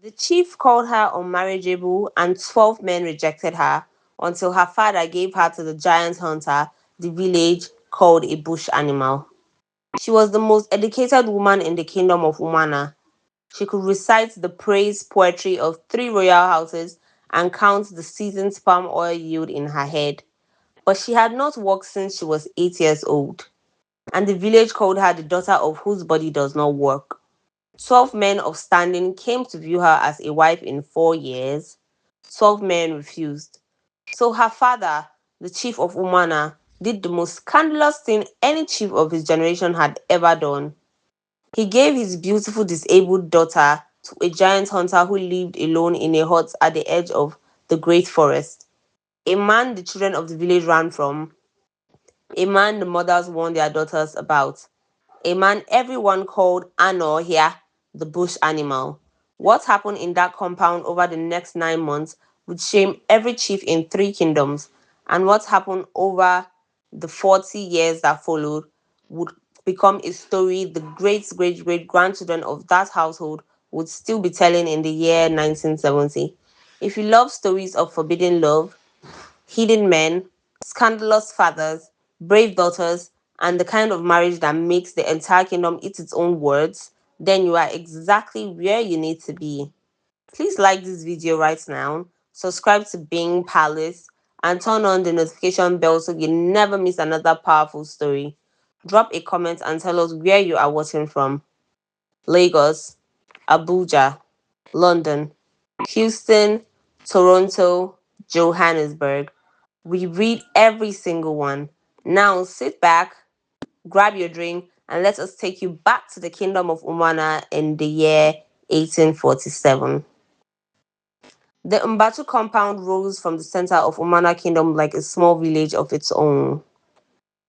The chief called her unmarriageable, and 12 men rejected her until her father gave her to the giant hunter the village called a bush animal. She was the most educated woman in the kingdom of Umana. She could recite the praise poetry of three royal houses and count the season's palm oil yield in her head. But she had not worked since she was 8 years old, and the village called her the daughter of whose body does not work. 12 men of standing came to view her as a wife in 4 years. 12 men refused. So her father, the chief of Umana, did the most scandalous thing any chief of his generation had ever done. He gave his beautiful disabled daughter to a giant hunter who lived alone in a hut at the edge of the great forest. A man the children of the village ran from, a man the mothers warned their daughters about, a man everyone called Ano here, the bush animal. What happened in that compound over the next 9 months would shame every chief in three kingdoms, and what happened over the 40 years that followed would become a story the great great great grandchildren of that household would still be telling in the year 1970. If you love stories of forbidden love, hidden men, scandalous fathers, brave daughters, and the kind of marriage that makes the entire kingdom eat its own words, then you are exactly where you need to be. Please like this video right now, subscribe to Bing Palace, and turn on the notification bell so you never miss another powerful story. Drop a comment and tell us where you are watching from. Lagos, Abuja, London, Houston, Toronto, Johannesburg. We read every single one. Now sit back, grab your drink, and let us take you back to the kingdom of Umana in the year 1847. The Mbatu compound rose from the center of Umana kingdom like a small village of its own.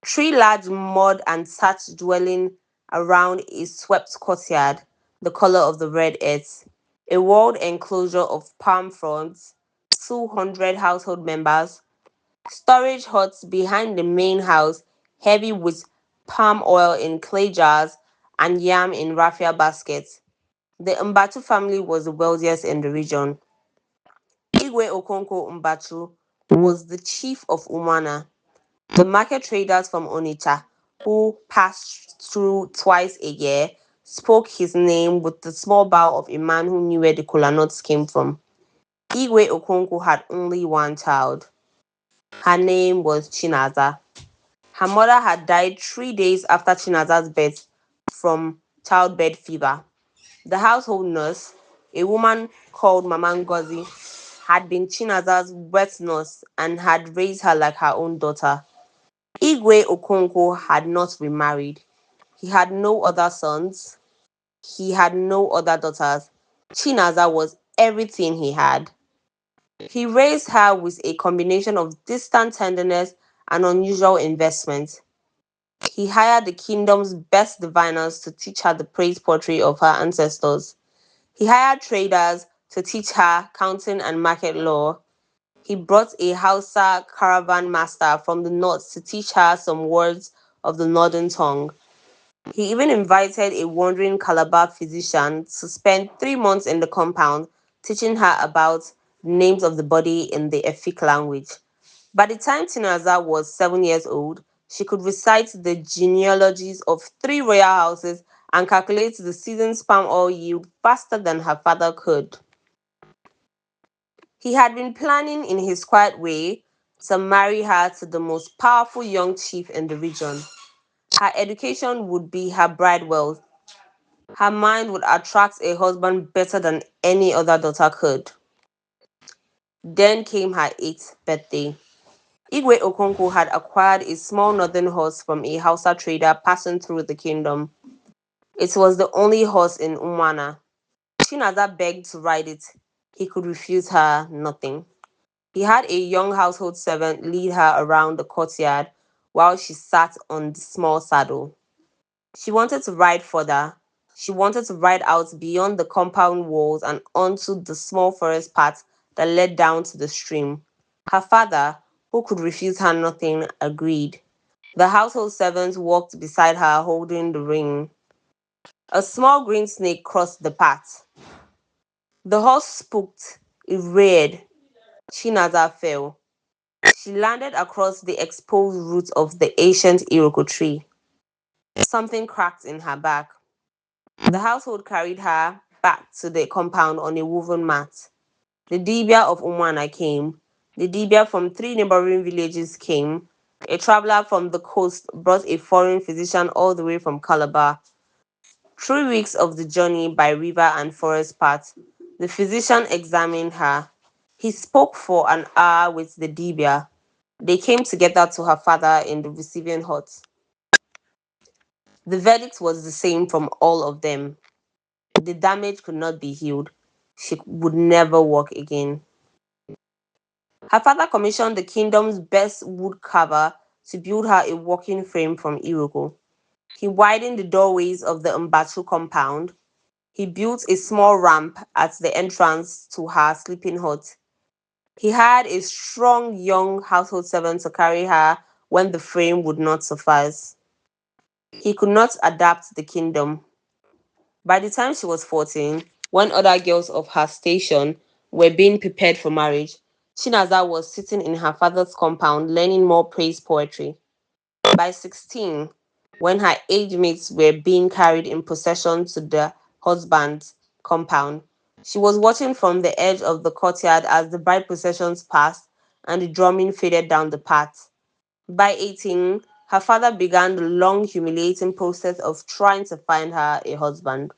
Three large mud and thatched dwelling around a swept courtyard, the color of the red earth. A walled enclosure of palm fronds, 200 household members, storage huts behind the main house, heavy with palm oil in clay jars and yam in raffia baskets. The Mbatu family was the wealthiest in the region. Igwe Okonko Mbatu was the chief of Umana. The market traders from Onitsha, who passed through twice a year, spoke his name with the small bow of a man who knew where the kola nuts came from. Igwe Okonko had only one child. Her name was Chinaza. Her mother had died 3 days after Chinaza's birth from childbed fever. The household nurse, a woman called Mama Ngozi, had been Chinaza's wet nurse and had raised her like her own daughter. Igwe Okonko had not remarried. He had no other sons. He had no other daughters. Chinaza was everything he had. He raised her with a combination of distant tenderness and unusual investment. He hired the kingdom's best diviners to teach her the praise poetry of her ancestors. He hired traders to teach her counting and market law. He brought a Hausa caravan master from the north to teach her some words of the northern tongue. He even invited a wandering Calabar physician to spend 3 months in the compound teaching her about the names of the body in the Efik language. By the time Tinaza was 7 years old, she could recite the genealogies of three royal houses and calculate the season's palm oil yield faster than her father could. He had been planning in his quiet way to marry her to the most powerful young chief in the region. Her education would be her bride wealth. Her mind would attract a husband better than any other daughter could. Then came her 8th birthday. Igwe Okonko had acquired a small northern horse from a Hausa trader passing through the kingdom. It was the only horse in Umwana. Chinaza begged to ride it. He could refuse her nothing. He had a young household servant lead her around the courtyard while she sat on the small saddle. She wanted to ride further. She wanted to ride out beyond the compound walls and onto the small forest path that led down to the stream. Her father, who could refuse her nothing, agreed. The household servant walked beside her holding the ring. A small green snake crossed the path. The horse spooked, it reared. Chinaza fell. She landed across the exposed roots of the ancient Iroko tree. Something cracked in her back. The household carried her back to the compound on a woven mat. The Dibia of Umwana came. The Dibia from three neighboring villages came. A traveler from the coast brought a foreign physician all the way from Calabar. 3 weeks of the journey by river and forest path. The physician examined her. He spoke for an hour with the Dibia. They came together to her father in the receiving hut. The verdict was the same from all of them. The damage could not be healed. She would never walk again. Her father commissioned the kingdom's best wood carver to build her a walking frame from Iroko. He widened the doorways of the Mbatu compound. He built a small ramp at the entrance to her sleeping hut. He had a strong young household servant to carry her when the frame would not suffice. He could not adapt the kingdom. By the time she was 14, when other girls of her station were being prepared for marriage, Chinaza was sitting in her father's compound learning more praise poetry. By 16, when her age mates were being carried in procession to the husband's compound, she was watching from the edge of the courtyard as the bride processions passed and the drumming faded down the path. By 18, her father began the long, humiliating process of trying to find her a husband.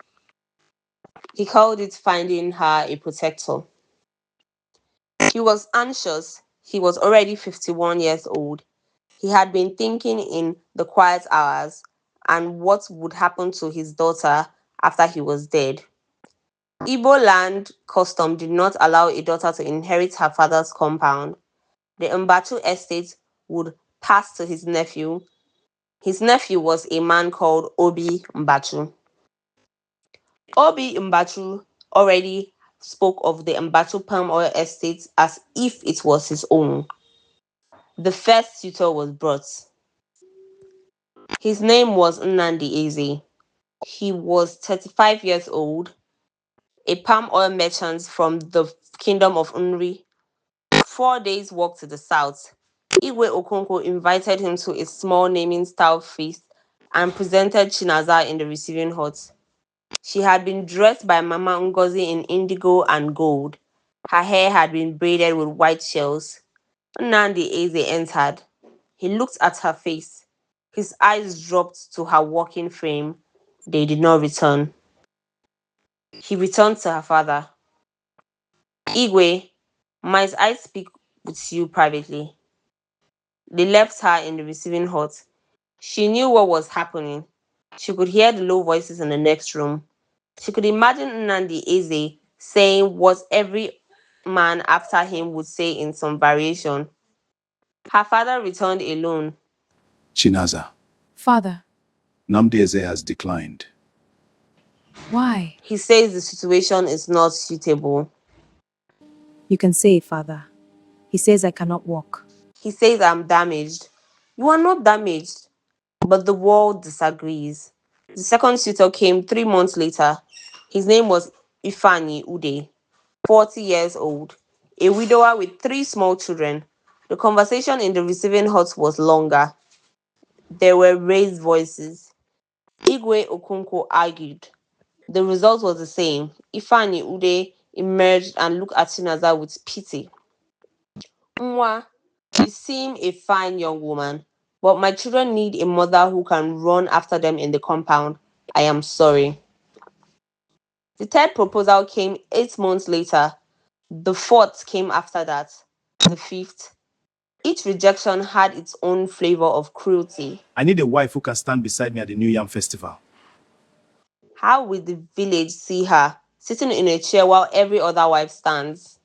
He called it finding her a protector. He was anxious. He was already 51 years old. He had been thinking in the quiet hours and what would happen to his daughter after he was dead. Igbo land custom did not allow a daughter to inherit her father's compound. The Mbatu estate would pass to his nephew. His nephew was a man called Obi Mbatu. Obi Mbatu already spoke of the Mbatu palm oil estate as if it was his own. The first suitor was brought. His name was Nnamdi Eze. He was 35 years old, a palm oil merchant from the kingdom of Nri. 4 days' walk to the south, Igwe Okonkwo invited him to a small naming style feast and presented Chinaza in the receiving hut. She had been dressed by Mama Ngozi in indigo and gold. Her hair had been braided with white shells. Nnamdi Eze entered. He looked at her face. His eyes dropped to her walking frame. They did not return. He returned to her father. Igwe, might I speak with you privately? They left her in the receiving hut. She knew what was happening. She could hear the low voices in the next room. She could imagine Nnamdi Eze saying what every man after him would say in some variation. Her father returned alone. Chinaza, Father, Namdeze has declined. why? He says the situation is not suitable. You can say, Father. He says I cannot walk. He says I'm damaged. You are not damaged, but the world disagrees. The second suitor came 3 months later. His name was Ifani Ude, 40 years old, a widower with three small children. The conversation in the receiving hut was longer. There were raised voices. Igwe Okonkwo argued. The result was the same. Ifani Ude emerged and looked at Chinaza with pity. Nwa, you seem a fine young woman, but my children need a mother who can run after them in the compound. I am sorry. The third proposal came 8 months later. The fourth came after that. The fifth. Each rejection had its own flavor of cruelty. I need a wife who can stand beside me at the New Yam Festival. How will the village see her sitting in a chair while every other wife stands?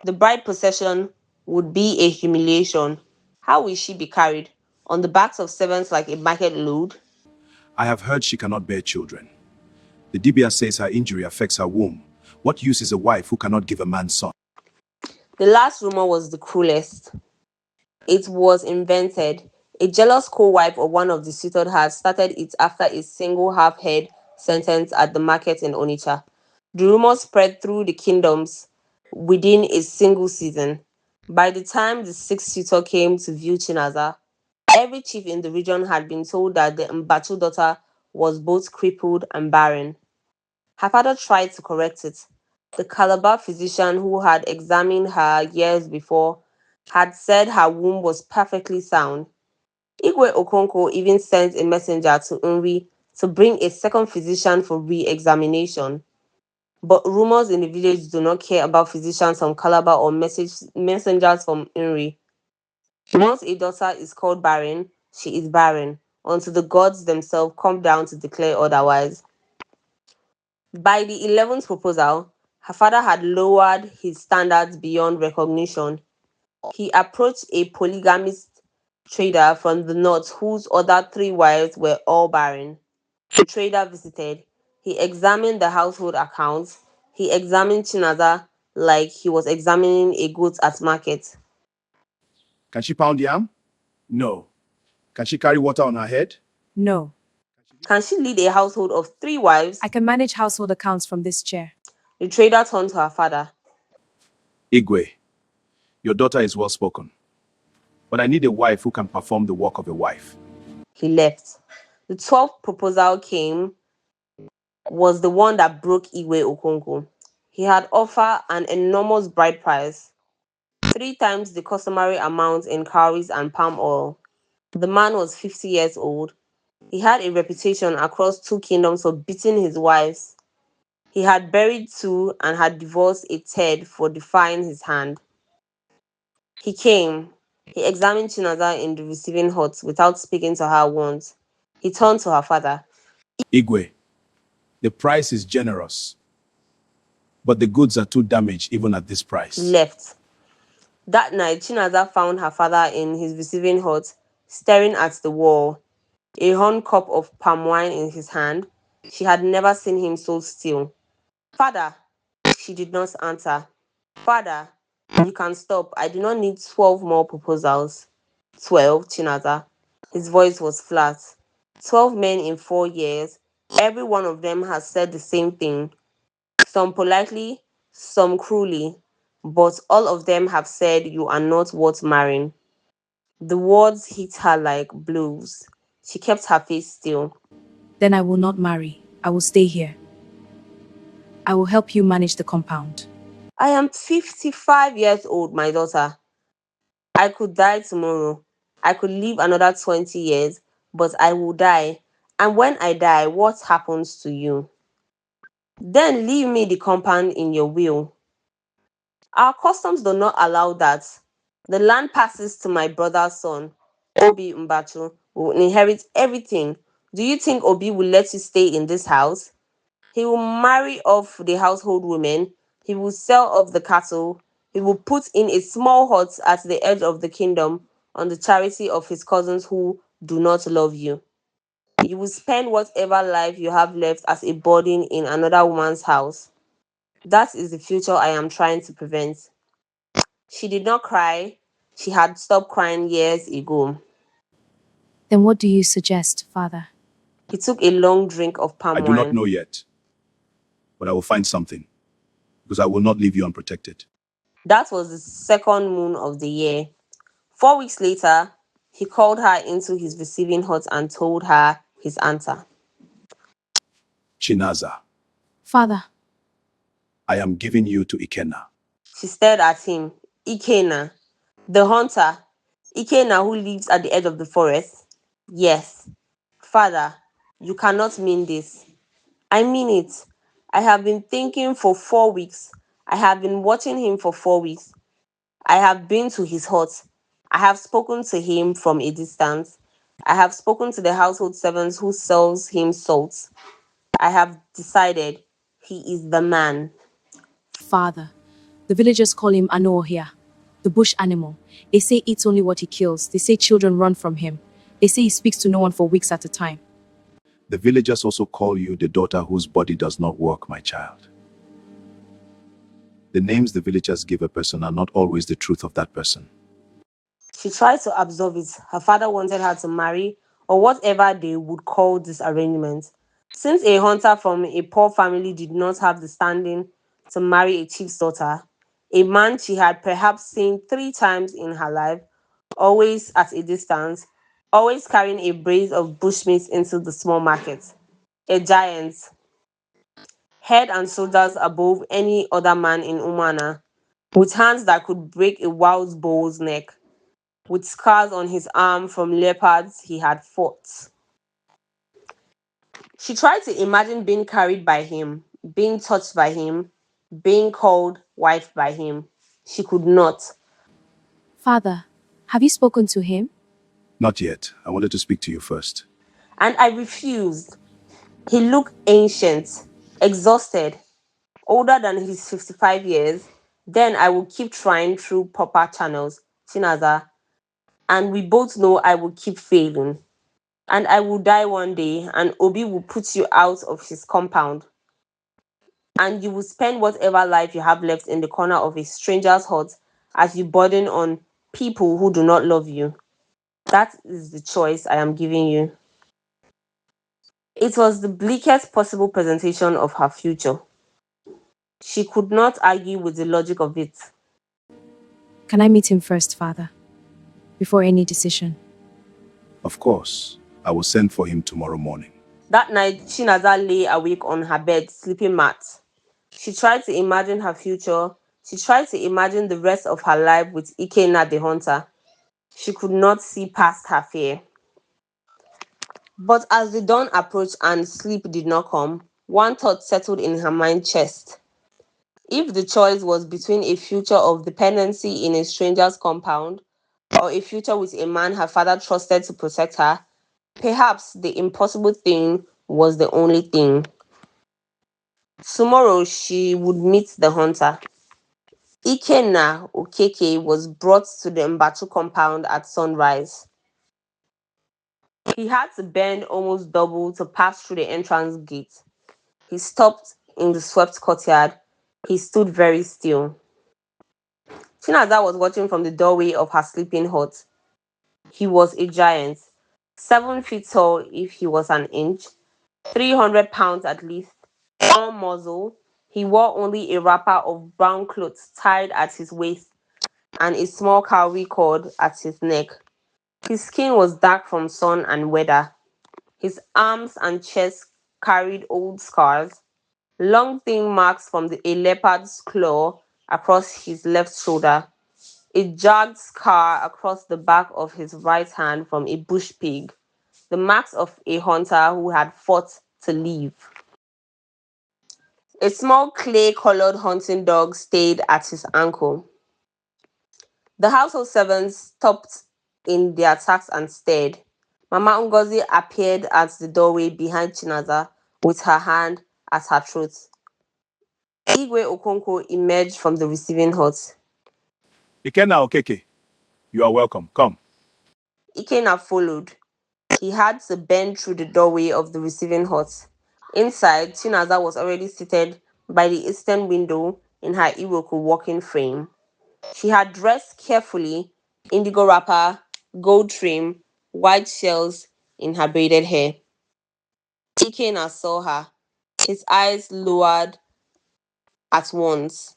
The bride procession would be a humiliation. How will she be carried? On the backs of servants like a market load? I have heard she cannot bear children. The Dibia says her injury affects her womb. What use is a wife who cannot give a man son? The last rumor was the cruelest. It was invented. A jealous co-wife of one of the suited had started it after a single half-head sentence at the market in Onitsha. The rumor spread through the kingdoms within a single season. By the time the sixth suitor came to view Chinaza, every chief in the region had been told that the Mbatu daughter was both crippled and barren. Her father tried to correct it. The Calabar physician who had examined her years before had said her womb was perfectly sound. Igwe Okonkwo even sent a messenger to Unri to bring a second physician for re-examination. But rumors in the village do not care about physicians from Calabar or messengers from Unri. Once a daughter is called barren, she is barren, until the gods themselves come down to declare otherwise. By the 11th proposal, her father had lowered his standards beyond recognition. He approached a polygamist trader from the north whose other three wives were all barren. The trader visited. He examined the household accounts. He examined Chinaza like he was examining a goat at market. Can she pound yam? No. Can she carry water on her head? No. Can she lead a household of three wives? I can manage household accounts from this chair. The trader turned to her father. Igwe, your daughter is well spoken, but I need a wife who can perform the work of a wife. He left. The 12th proposal came was the one that broke Igwe Okonkwo. He had offered an enormous bride price, three times the customary amount in cowries and palm oil. The man was 50 years old. He had a reputation across two kingdoms for beating his wives. He had buried two and had divorced a third for defying his hand. He came. He examined Chinaza in the receiving hut without speaking to her once. He turned to her father. Igwe, the price is generous, but the goods are too damaged even at this He price. left. That night, Chinaza found her father in his receiving hut, staring at the wall, a horn cup of palm wine in his hand. She had never seen him so still. Father, she did not answer. Father, you can stop. I do not need 12 more proposals. 12, Chinaza. His voice was flat. 12 men in 4 years. Every one of them has said the same thing. Some politely, some cruelly, but all of them have said you are not worth marrying. The words hit her like blows. She kept her face still. Then I will not marry. I will stay here. I will help you manage the compound. I am 55 years old, my daughter. I could die tomorrow. I could live another 20 years, but I will die. And when I die, what happens to you? Then leave me the compound in your will. Our customs do not allow that. The land passes to my brother's son, Obi Mbatu, who will inherit everything. Do you think Obi will let you stay in this house? He will marry off the household women. He will sell off the cattle. He will put in a small hut at the edge of the kingdom on the charity of his cousins who do not love you. You will spend whatever life you have left as a burden in another woman's house. That is the future I am trying to prevent. She did not cry. She had stopped crying years ago. Then what do you suggest, father? He took a long drink of I palm do not wine. know yet, but I will find something because I will not leave you unprotected. That was the second moon of the year. 4 weeks later, he called her into his receiving hut and told her his answer. Chinaza, Father, I am giving you to Ikenna. She stared at him. Ikena, the hunter. Ikena who lives at the edge of the forest. Yes. Father, you cannot mean this. I mean it. I have been thinking for 4 weeks. I have been watching him for 4 weeks. I have been to his hut. I have spoken to him from a distance. I have spoken to the household servants who sells him salt. I have decided he is the man. father. The villagers call him Ano here, the bush animal. They say eats only what he kills. They say children run from him. They say he speaks to no one for weeks at a time. The villagers also call you the daughter whose body does not work, my child. The names the villagers give a person are not always the truth of that person. She tried to absorb it. Her father wanted her to marry, or whatever they would call this arrangement. Since a hunter from a poor family did not have the standing to marry a chief's daughter, a man she had perhaps seen 3 times in her life, always at a distance, always carrying a brace of bushmeat into the small market, a giant, head and shoulders above any other man in Umana, with hands that could break a wild bull's neck, with scars on his arm from leopards he had fought. She tried to imagine being carried by him, being touched by him, being called wife by him. She could not. Father, have you spoken to him? Not yet. I wanted to speak to you first. And I refused. He looked ancient, exhausted, older than his 55 years. Then I will keep trying through proper channels, Chinaza, and we both know I will keep failing. And I will die one day, and Obi will put you out of his compound, and you will spend whatever life you have left in the corner of a stranger's hut as you burden on people who do not love you. That is the choice I am giving you. It was the bleakest possible presentation of her future. She could not argue with the logic of it. Can I meet him first, Father, before any decision? Of course, I will send for him tomorrow morning. That night, Chinaza lay awake on her bed, sleeping mat. She tried to imagine her future. She tried to imagine the rest of her life with Ikenna the hunter. She could not see past her fear. But as the dawn approached and sleep did not come, one thought settled in her mind chest. If the choice was between a future of dependency in a stranger's compound or a future with a man her father trusted to protect her, perhaps the impossible thing was the only thing. Tomorrow she would meet the hunter. Ikenna Okeke was brought to the Mbatu compound at sunrise. He had to bend almost double to pass through the entrance gate. He stopped in the swept courtyard. He stood very still. Chinaza was watching from the doorway of her sleeping hut. He was a giant, 7 feet tall if he was an inch, 300 pounds at least, all muzzle. He wore only a wrapper of brown clothes tied at his waist and a small cowrie cord at his neck. His skin was dark from sun and weather. His arms and chest carried old scars, long thin marks from a leopard's claw across his left shoulder, a jagged scar across the back of his right hand from a bush pig, the marks of a hunter who had fought to live. A small clay-colored hunting dog stayed at his ankle. The household servants stopped in their tasks and stared. Mama Ngozi appeared at the doorway behind Chinaza with her hand at her throat. Igwe Okonkwo emerged from the receiving hut. Ikenna Okeke, you are welcome. Come. Ikenna followed. He had to bend through the doorway of the receiving hut. Inside, Chinaza was already seated by the eastern window in her Iroko walking frame. She had dressed carefully, indigo wrapper, gold trim, white shells in her braided hair. Ikenna saw her. His eyes lowered at once.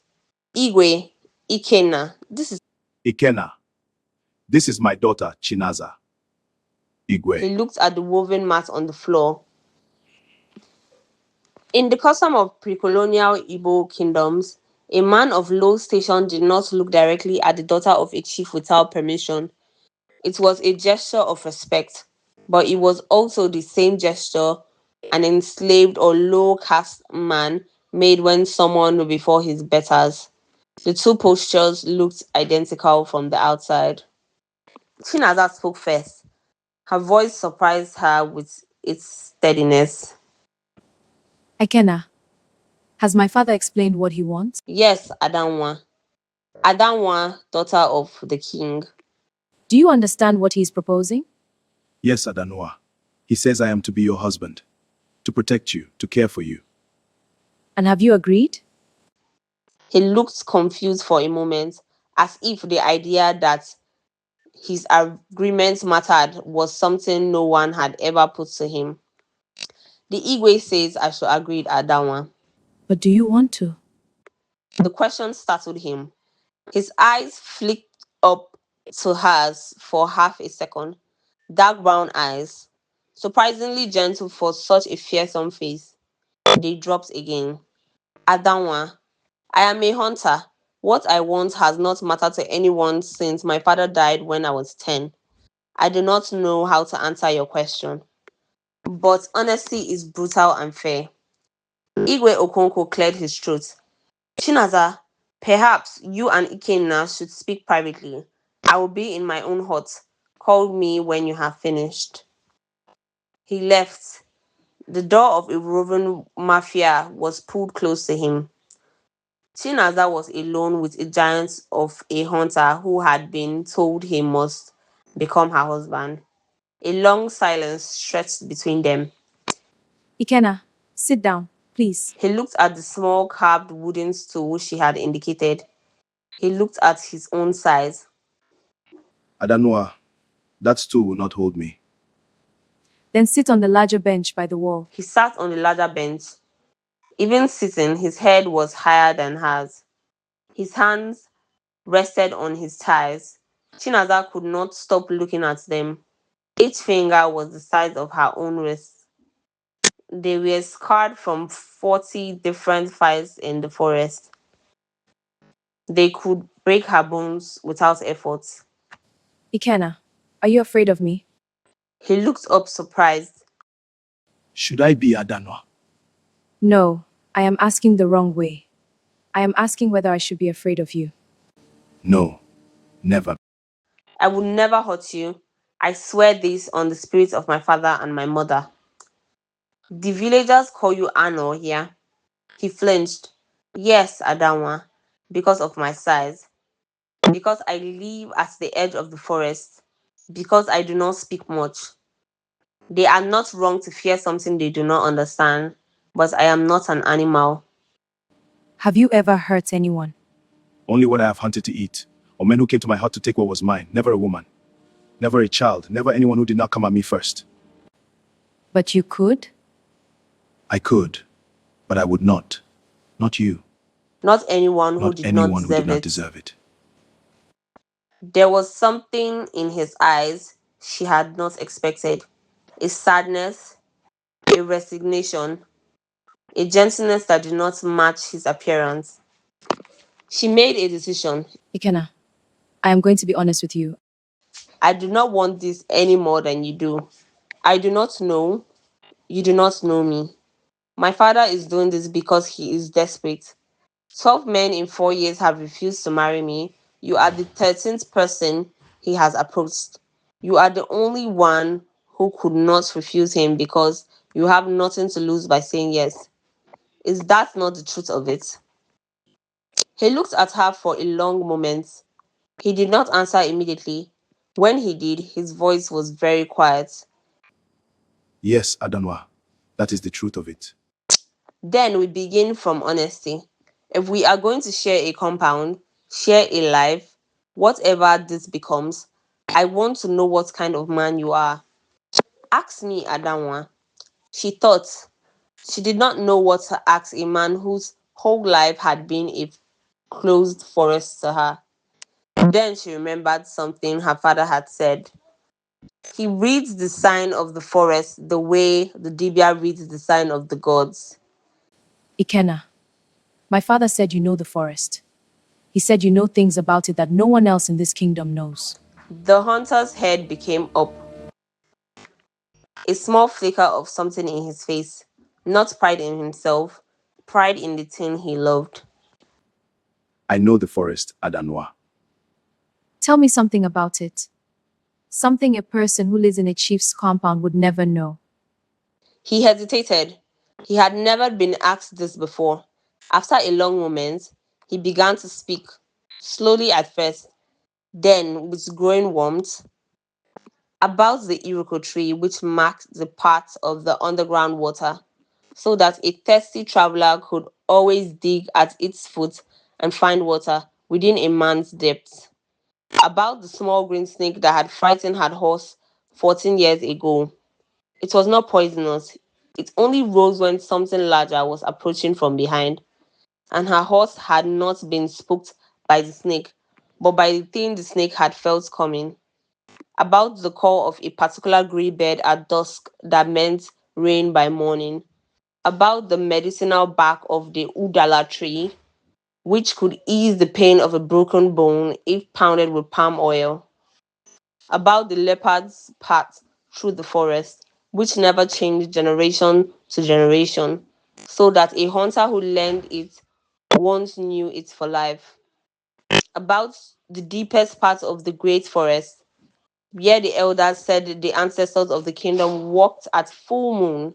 Igwe, Ikenna, this is. Ikenna, this is my daughter, Chinaza. Igwe. He looked at the woven mat on the floor. In the custom of pre-colonial Igbo kingdoms, a man of low station did not look directly at the daughter of a chief without permission. It was a gesture of respect, but it was also the same gesture an enslaved or low caste man made when someone before his betters. The two postures looked identical from the outside. Chinaza spoke first. Her voice surprised her with its steadiness. Ikenna, has my father explained what he wants? Yes, Adanwa. Adanwa, daughter of the king. Do you understand what he is proposing? Yes, Adanoa. He says I am to be your husband, to protect you, to care for you. And have you agreed? He looked confused for a moment, as if the idea that his agreement mattered was something no one had ever put to him. The Igwe says I should agree at that one. But do you want to? The question startled him. His eyes flicked up to hers for half a second. Dark brown eyes, surprisingly gentle for such a fearsome face. They dropped again. Adanwa, I am a hunter. What I want has not mattered to anyone since my father died when I was 10. I do not know how to answer your question. But honesty is brutal and fair. Igwe Okonko cleared his throat. Chinaza, perhaps you and Ikenna should speak privately. I will be in my own hut. Call me when you have finished. He left. The door of a roving mafia was pulled close to him. Chinaza was alone with a giant of a hunter who had been told he must become her husband. A long silence stretched between them. Ikenna, sit down, please. He looked at the small carved wooden stool she had indicated. He looked at his own size. Adanwa, that stool will not hold me. Then sit on the larger bench by the wall. He sat on the larger bench. Even sitting, his head was higher than hers. His hands rested on his thighs. Chinaza could not stop looking at them. Each finger was the size of her own wrist. They were scarred from 40 different fights in the forest. They could break her bones without effort. Ikenna, are you afraid of me? He looked up surprised. Should I be Adanwa? No, I am asking the wrong way. I am asking whether I should be afraid of you. No, never. I will never hurt you. I swear this on the spirits of my father and my mother. The villagers call you Ano here. He flinched. Yes, Adanwa, because of my size. Because I live at the edge of the forest. Because I do not speak much. They are not wrong to fear something they do not understand, but I am not an animal. Have you ever hurt anyone? Only what I have hunted to eat, or men who came to my hut to take what was mine. Never a woman, never a child, never anyone who did not come at me first. But you could? I could, but I would not. Not you. Not anyone who Not did not anyone who did deserve not it. deserve it. There was something in his eyes she had not expected. A sadness, a resignation, a gentleness that did not match his appearance. She made a decision. Ikenna, I am going to be honest with you. I do not want this any more than you do. I do not know. You do not know me. My father is doing this because he is desperate. 12 men in 4 years have refused to marry me. You are the 13th person he has approached. You are the only one who could not refuse him because you have nothing to lose by saying yes. Is that not the truth of it? He looked at her for a long moment. He did not answer immediately. When he did, his voice was very quiet. Yes, Adanwa. That is the truth of it. Then we begin from honesty. If we are going to share a compound, share a life, whatever this becomes, I want to know what kind of man you are. Ask me, Adanwa. She thought. She did not know what to ask a man whose whole life had been a closed forest to her. Then she remembered something her father had said. He reads the sign of the forest the way the Dibia reads the sign of the gods. Ikenna, my father said you know the forest. He said you know things about it that no one else in this kingdom knows. The hunter's head became up, a small flicker of something in his face. Not pride in himself, pride in the thing he loved. I know the forest, Adanwa. Tell me something about it. Something a person who lives in a chief's compound would never know. He hesitated. He had never been asked this before. After a long moment, he began to speak, slowly at first, then with growing warmth, about the Iroko tree which marked the path of the underground water, so that a thirsty traveler could always dig at its foot and find water within a man's depth. About the small green snake that had frightened her horse 14 years ago. It was not poisonous. It only rose when something larger was approaching from behind, and her horse had not been spooked by the snake, but by the thing the snake had felt coming. About the call of a particular grey bird at dusk that meant rain by morning. About the medicinal bark of the udala tree, which could ease the pain of a broken bone if pounded with palm oil. About the leopard's path through the forest, which never changed generation to generation, so that a hunter who learned it once knew it for life. About the deepest part of the great forest, where the elders said the ancestors of the kingdom walked at full moon,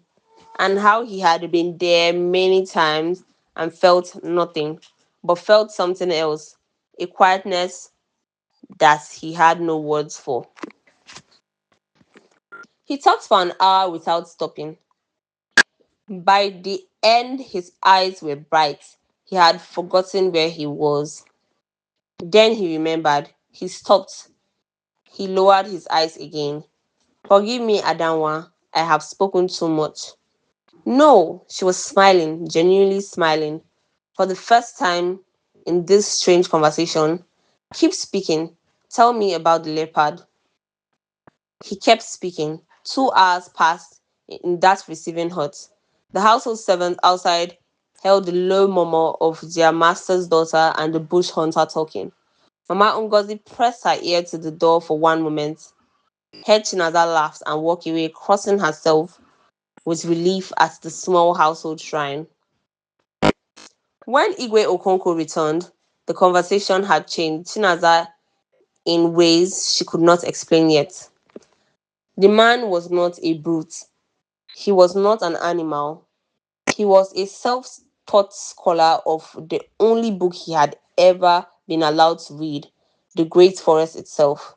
and how he had been there many times and felt nothing, but felt something else, a quietness that he had no words for. He talked for an hour without stopping. By the end, his eyes were bright. He had forgotten where he was. Then he remembered. He stopped. He lowered his eyes again. Forgive me, Adanwa. I have spoken too much. No, she was smiling, genuinely smiling. For the first time in this strange conversation, keep speaking. Tell me about the leopard. He kept speaking. 2 hours passed in that receiving hut. The household servants outside held the low murmur of their master's daughter and the bush hunter talking. Mama Ngozi pressed her ear to the door for one moment, heard Chinaza laugh and walk away, crossing herself with relief at the small household shrine. When Igwe Okonkwo returned, the conversation had changed Chinaza in ways she could not explain yet. The man was not a brute. He was not an animal. He was a self taught scholar of the only book he had ever been allowed to read, The Great Forest itself.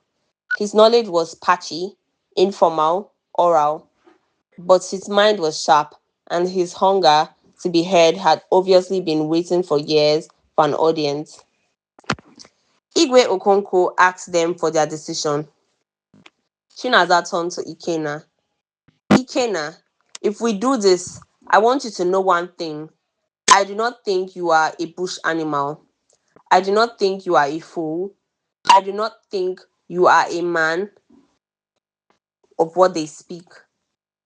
His knowledge was patchy, informal, oral, but his mind was sharp, and his hunger to be heard had obviously been waiting for years for an audience. Igwe Okonkwo asked them for their decision. Chinaza turned to Ikena. Ikena, if we do this, I want you to know one thing. I do not think you are a bush animal. I do not think you are a fool. I do not think you are a man of what they speak.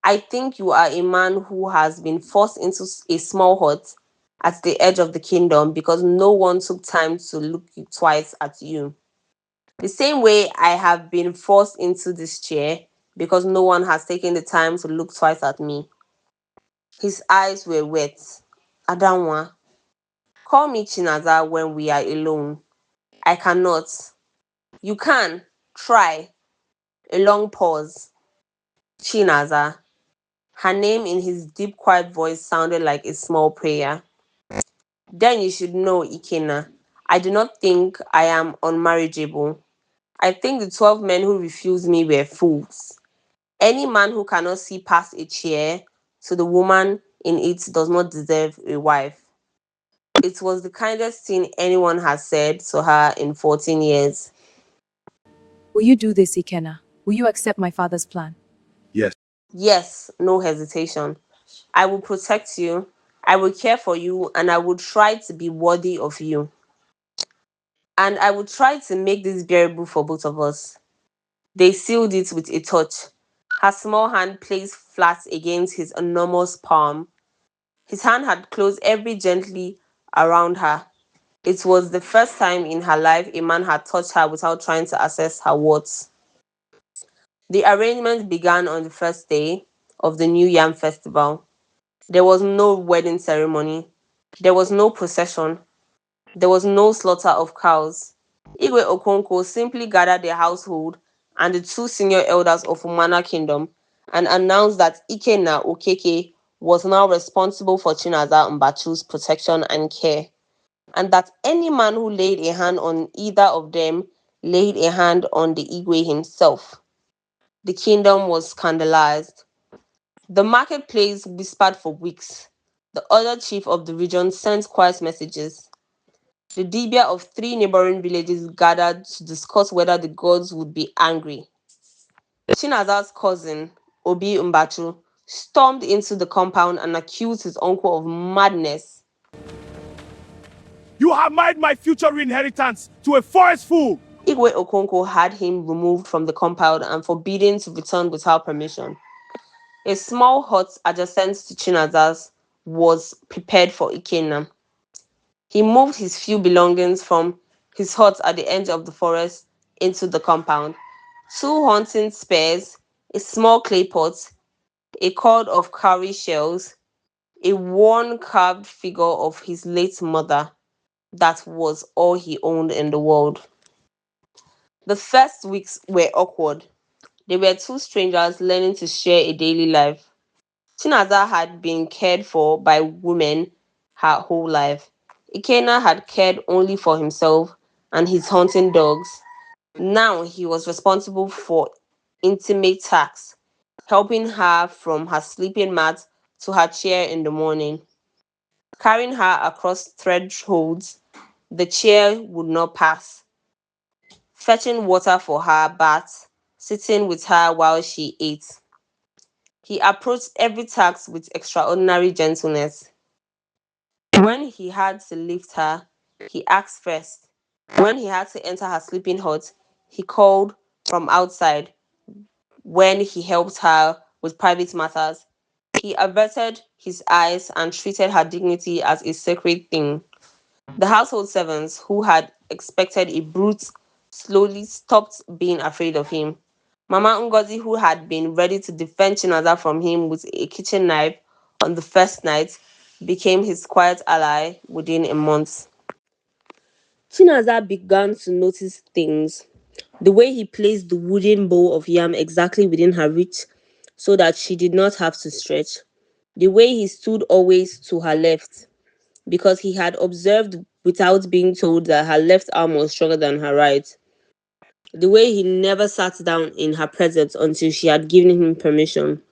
I think you are a man who has been forced into a small hut at the edge of the kingdom because no one took time to look twice at you. The same way I have been forced into this chair because no one has taken the time to look twice at me. His eyes were wet. Adanwa, call me Chinaza when we are alone. I cannot. You can. Try. A long pause. Chinaza. Her name in his deep, quiet voice sounded like a small prayer. Then you should know, Ikena. I do not think I am unmarriageable. I think the 12 men who refused me were fools. Any man who cannot see past a chair to the woman in it does not deserve a wife. It was the kindest thing anyone has said to her in 14 years. Will you do this, Ikena? Will you accept my father's plan? Yes. Yes, no hesitation. I will protect you, I will care for you, and I will try to be worthy of you. And I will try to make this bearable for both of us. They sealed it with a touch. Her small hand placed flat against his enormous palm. His hand had closed every gently around her. It was the first time in her life a man had touched her without trying to assess her words. The arrangement began on the first day of the New Yam Festival. There was no wedding ceremony. There was no procession. There was no slaughter of cows. Igwe Okonkwo simply gathered the household and the two senior elders of Umana Kingdom and announced that Ikenna Okeke was now responsible for Chinaza Mbachu's protection and care, and that any man who laid a hand on either of them laid a hand on the Igwe himself. The kingdom was scandalized. The marketplace whispered for weeks. The other chief of the region sent quiet messages. The Dibia of three neighboring villages gathered to discuss whether the gods would be angry. Chinaza's cousin, Obi Mbachu, stormed into the compound and accused his uncle of madness. You have married my future inheritance to a forest fool. Igwe Okonkwo had him removed from the compound and forbidden to return without permission. A small hut adjacent to Chinaza's was prepared for Ikenna. He moved his few belongings from his hut at the edge of the forest into the compound. Two hunting spears, a small clay pot, a cord of cowrie shells, a worn carved figure of his late mother. That was all he owned in the world. The first weeks were awkward. They were two strangers learning to share a daily life. Chinaza had been cared for by women her whole life. Ikenna had cared only for himself and his hunting dogs. Now he was responsible for intimate tasks, helping her from her sleeping mat to her chair in the morning, carrying her across thresholds the chair would not pass, fetching water for her bath, sitting with her while she ate. He approached every task with extraordinary gentleness. When he had to lift her, he asked first. When he had to enter her sleeping hut, he called from outside. When he helped her with private matters, he averted his eyes and treated her dignity as a sacred thing. The household servants, who had expected a brute, slowly stopped being afraid of him. Mama Ngozi, who had been ready to defend Chinaza from him with a kitchen knife on the first night, became his quiet ally within a month. Chinaza began to notice things. The way he placed the wooden bowl of yam exactly within her reach so that she did not have to stretch. The way he stood always to her left because he had observed without being told that her left arm was stronger than her right. The way he never sat down in her presence until she had given him permission.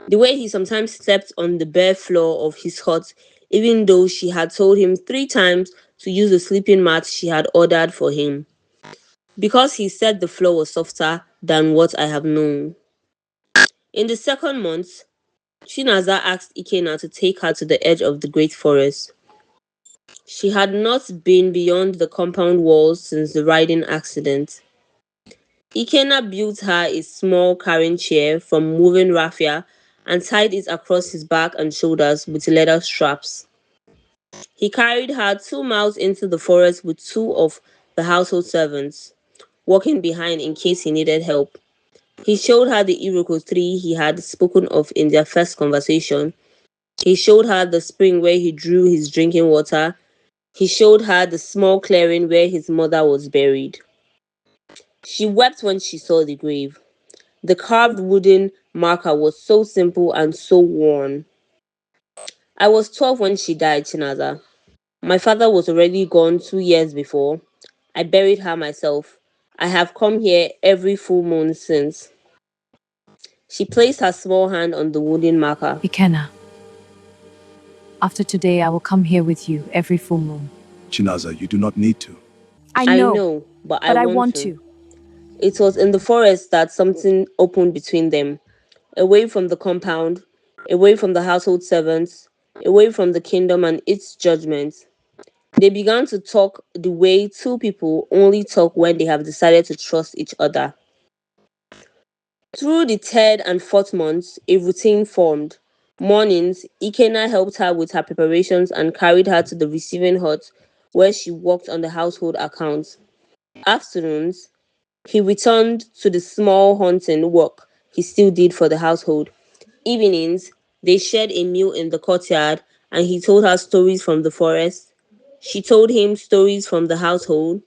The way he sometimes slept on the bare floor of his hut, even though she had told him 3 times to use the sleeping mat she had ordered for him. Because he said the floor was softer than what I have known. In the second month, Chinaza asked Ikena to take her to the edge of the great forest. She had not been beyond the compound walls since the riding accident. Ikenna built her a small carrying chair from woven raffia and tied it across his back and shoulders with leather straps. He carried her 2 miles into the forest with two of the household servants, walking behind in case he needed help. He showed her the Iroko tree he had spoken of in their first conversation. He showed her the spring where he drew his drinking water. He showed her the small clearing where his mother was buried. She wept when she saw the grave. The carved wooden marker was so simple and so worn. I was 12 when she died, Chinaza. My father was already gone 2 years before. I buried her myself. I have come here every full moon since. She placed her small hand on the wooden marker. Ikenna, after today, I will come here with you every full moon. Chinaza, you do not need to. I I know, know, but I but I want want to. to. It was in the forest that something opened between them, away from the compound, away from the household servants, away from the kingdom and its judgment. They began to talk the way two people only talk when they have decided to trust each other. Through the third and fourth months, a routine formed. Mornings, Ikenna helped her with her preparations and carried her to the receiving hut where she worked on the household accounts. Afternoons, he returned to the small hunting work he still did for the household. Evenings, they shared a meal in the courtyard and he told her stories from the forest. She told him stories from the household,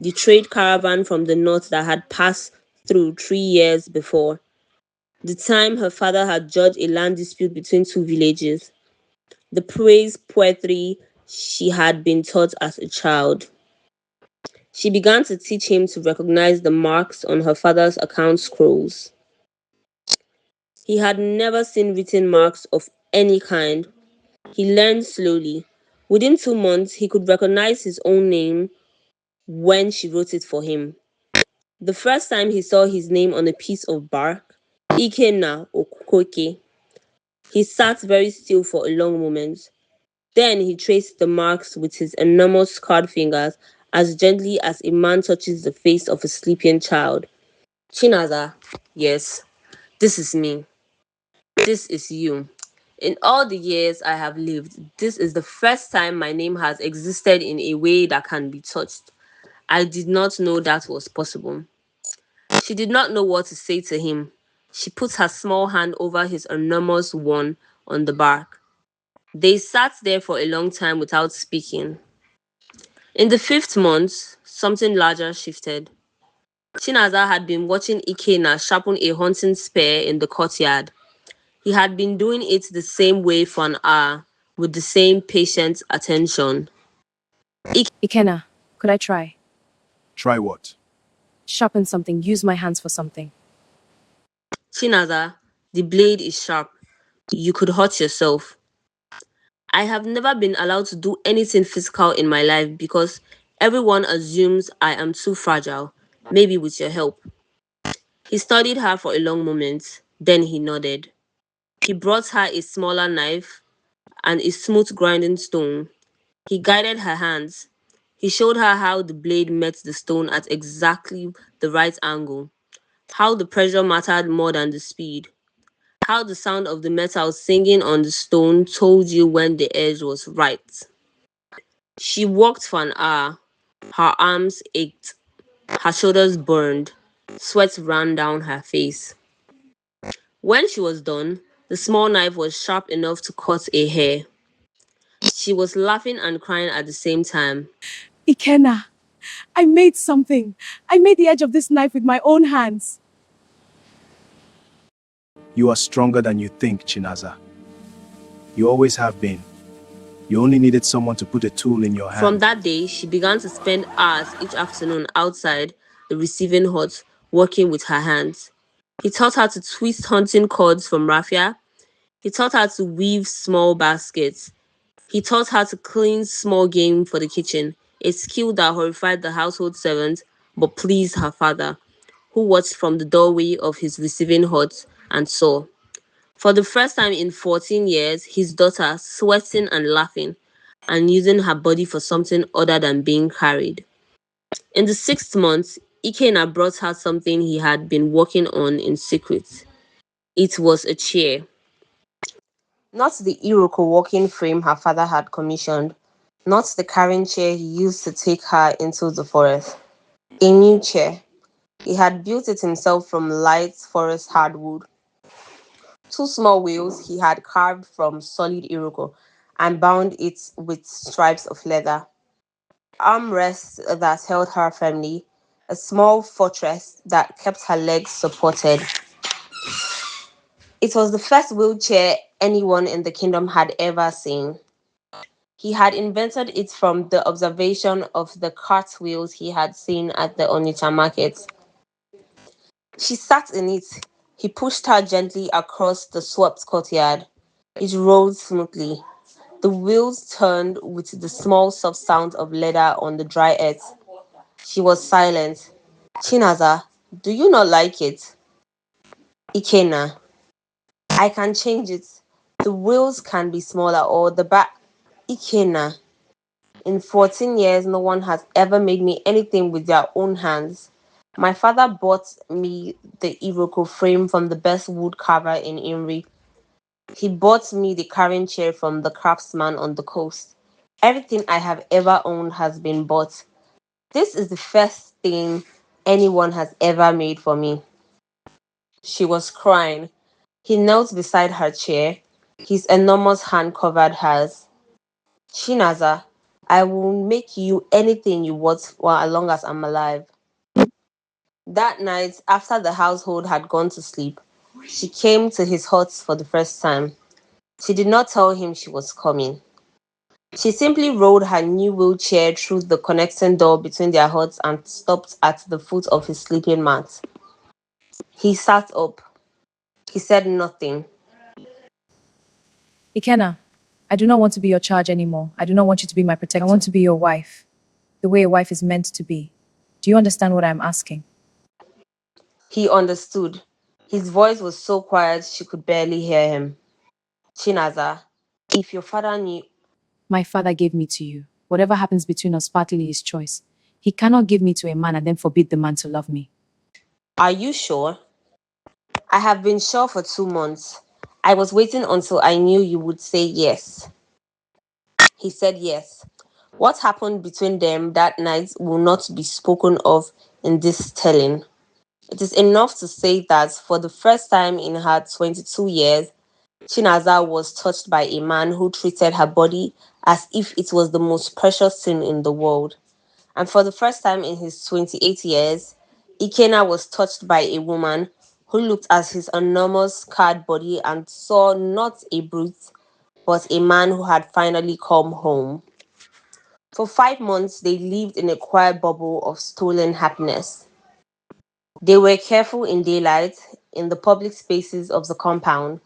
the trade caravan from the north that had passed through 3 years before, the time her father had judged a land dispute between two villages, the praise poetry she had been taught as a child. She began to teach him to recognize the marks on her father's account scrolls. He had never seen written marks of any kind. He learned slowly. Within 2 months, he could recognize his own name when she wrote it for him. The first time he saw his name on a piece of bark, Ikenna Koke. He sat very still for a long moment. Then he traced the marks with his enormous scarred fingers as gently as a man touches the face of a sleeping child. Chinaza, yes, this is me. This is you. In all the years I have lived, this is the first time my name has existed in a way that can be touched. I did not know that was possible. She did not know what to say to him. She put her small hand over his enormous one on the bark. They sat there for a long time without speaking. In the fifth month, something larger shifted. Chinaza had been watching Ikena sharpen a hunting spear in the courtyard. He had been doing it the same way for an hour, with the same patient attention. Ikenna, could I try? Try what? Sharpen something, use my hands for something. Chinaza, the blade is sharp. You could hurt yourself. I have never been allowed to do anything physical in my life because everyone assumes I am too fragile. Maybe with your help. He studied her for a long moment, then he nodded. He brought her a smaller knife and a smooth grinding stone. He guided her hands. He showed her how the blade met the stone at exactly the right angle, how the pressure mattered more than the speed, how the sound of the metal singing on the stone told you when the edge was right. She walked for an hour. Her arms ached, her shoulders burned, sweat ran down her face. When she was done, the small knife was sharp enough to cut a hair. She was laughing and crying at the same time. Ikenna, I made something. I made the edge of this knife with my own hands. You are stronger than you think, Chinaza. You always have been. You only needed someone to put a tool in your From hand. that day, she began to spend hours each afternoon outside the receiving hut working with her hands. He taught her to twist hunting cords from raffia. He taught her to weave small baskets. He taught her to clean small game for the kitchen, a skill that horrified the household servant but pleased her father, who watched from the doorway of his receiving hut and saw. For the first time in 14 years, his daughter, sweating and laughing, and using her body for something other than being carried. In the sixth month, Ikena brought her something he had been working on in secret. It was a chair. Not the Iroko walking frame her father had commissioned, not the carrying chair he used to take her into the forest. A new chair. He had built it himself from light forest hardwood. Two small wheels he had carved from solid Iroko and bound it with stripes of leather. Armrests that held her firmly, a small fortress that kept her legs supported. It was the first wheelchair anyone in the kingdom had ever seen. He had invented it from the observation of the cartwheels he had seen at the Onitsha market. She sat in it. He pushed her gently across the swept courtyard. It rolled smoothly. The wheels turned with the small soft sound of leather on the dry earth. She was silent. Chinaza, do you not like it? Ikena, I can change it. The wheels can be smaller or the back. Ikena, in 14 years, no one has ever made me anything with their own hands. My father bought me the Iroko frame from the best wood carver in Imri. He bought me the carving chair from the craftsman on the coast. Everything I have ever owned has been bought. This is the first thing anyone has ever made for me. She was crying. He knelt beside her chair. His enormous hand covered hers. Chinaza, I will make you anything you want while as long as I'm alive. That night, after the household had gone to sleep, she came to his hut for the first time. She did not tell him she was coming. She simply rolled her new wheelchair through the connecting door between their huts and stopped at the foot of his sleeping mat. He sat up. He said nothing. Ikenna, I do not want to be your charge anymore. I do not want you to be my protector. I want to be your wife, the way a wife is meant to be. Do you understand what I'm asking? He understood. His voice was so quiet she could barely hear him. Chinaza, if your father knew, My father gave me to you. Whatever happens between us, partly his choice. He cannot give me to a man and then forbid the man to love me. are you sure? I have been sure for 2 months. I was waiting until I knew you would say yes. He said yes. What happened between them that night will not be spoken of in this telling. It is enough to say that for the first time in her 22 years, Chinaza was touched by a man who treated her body as if it was the most precious thing in the world. And for the first time in his 28 years, Ikena was touched by a woman who looked at his enormous scarred body and saw not a brute, but a man who had finally come home. For 5 months, they lived in a quiet bubble of stolen happiness. They were careful in daylight, in the public spaces of the compound.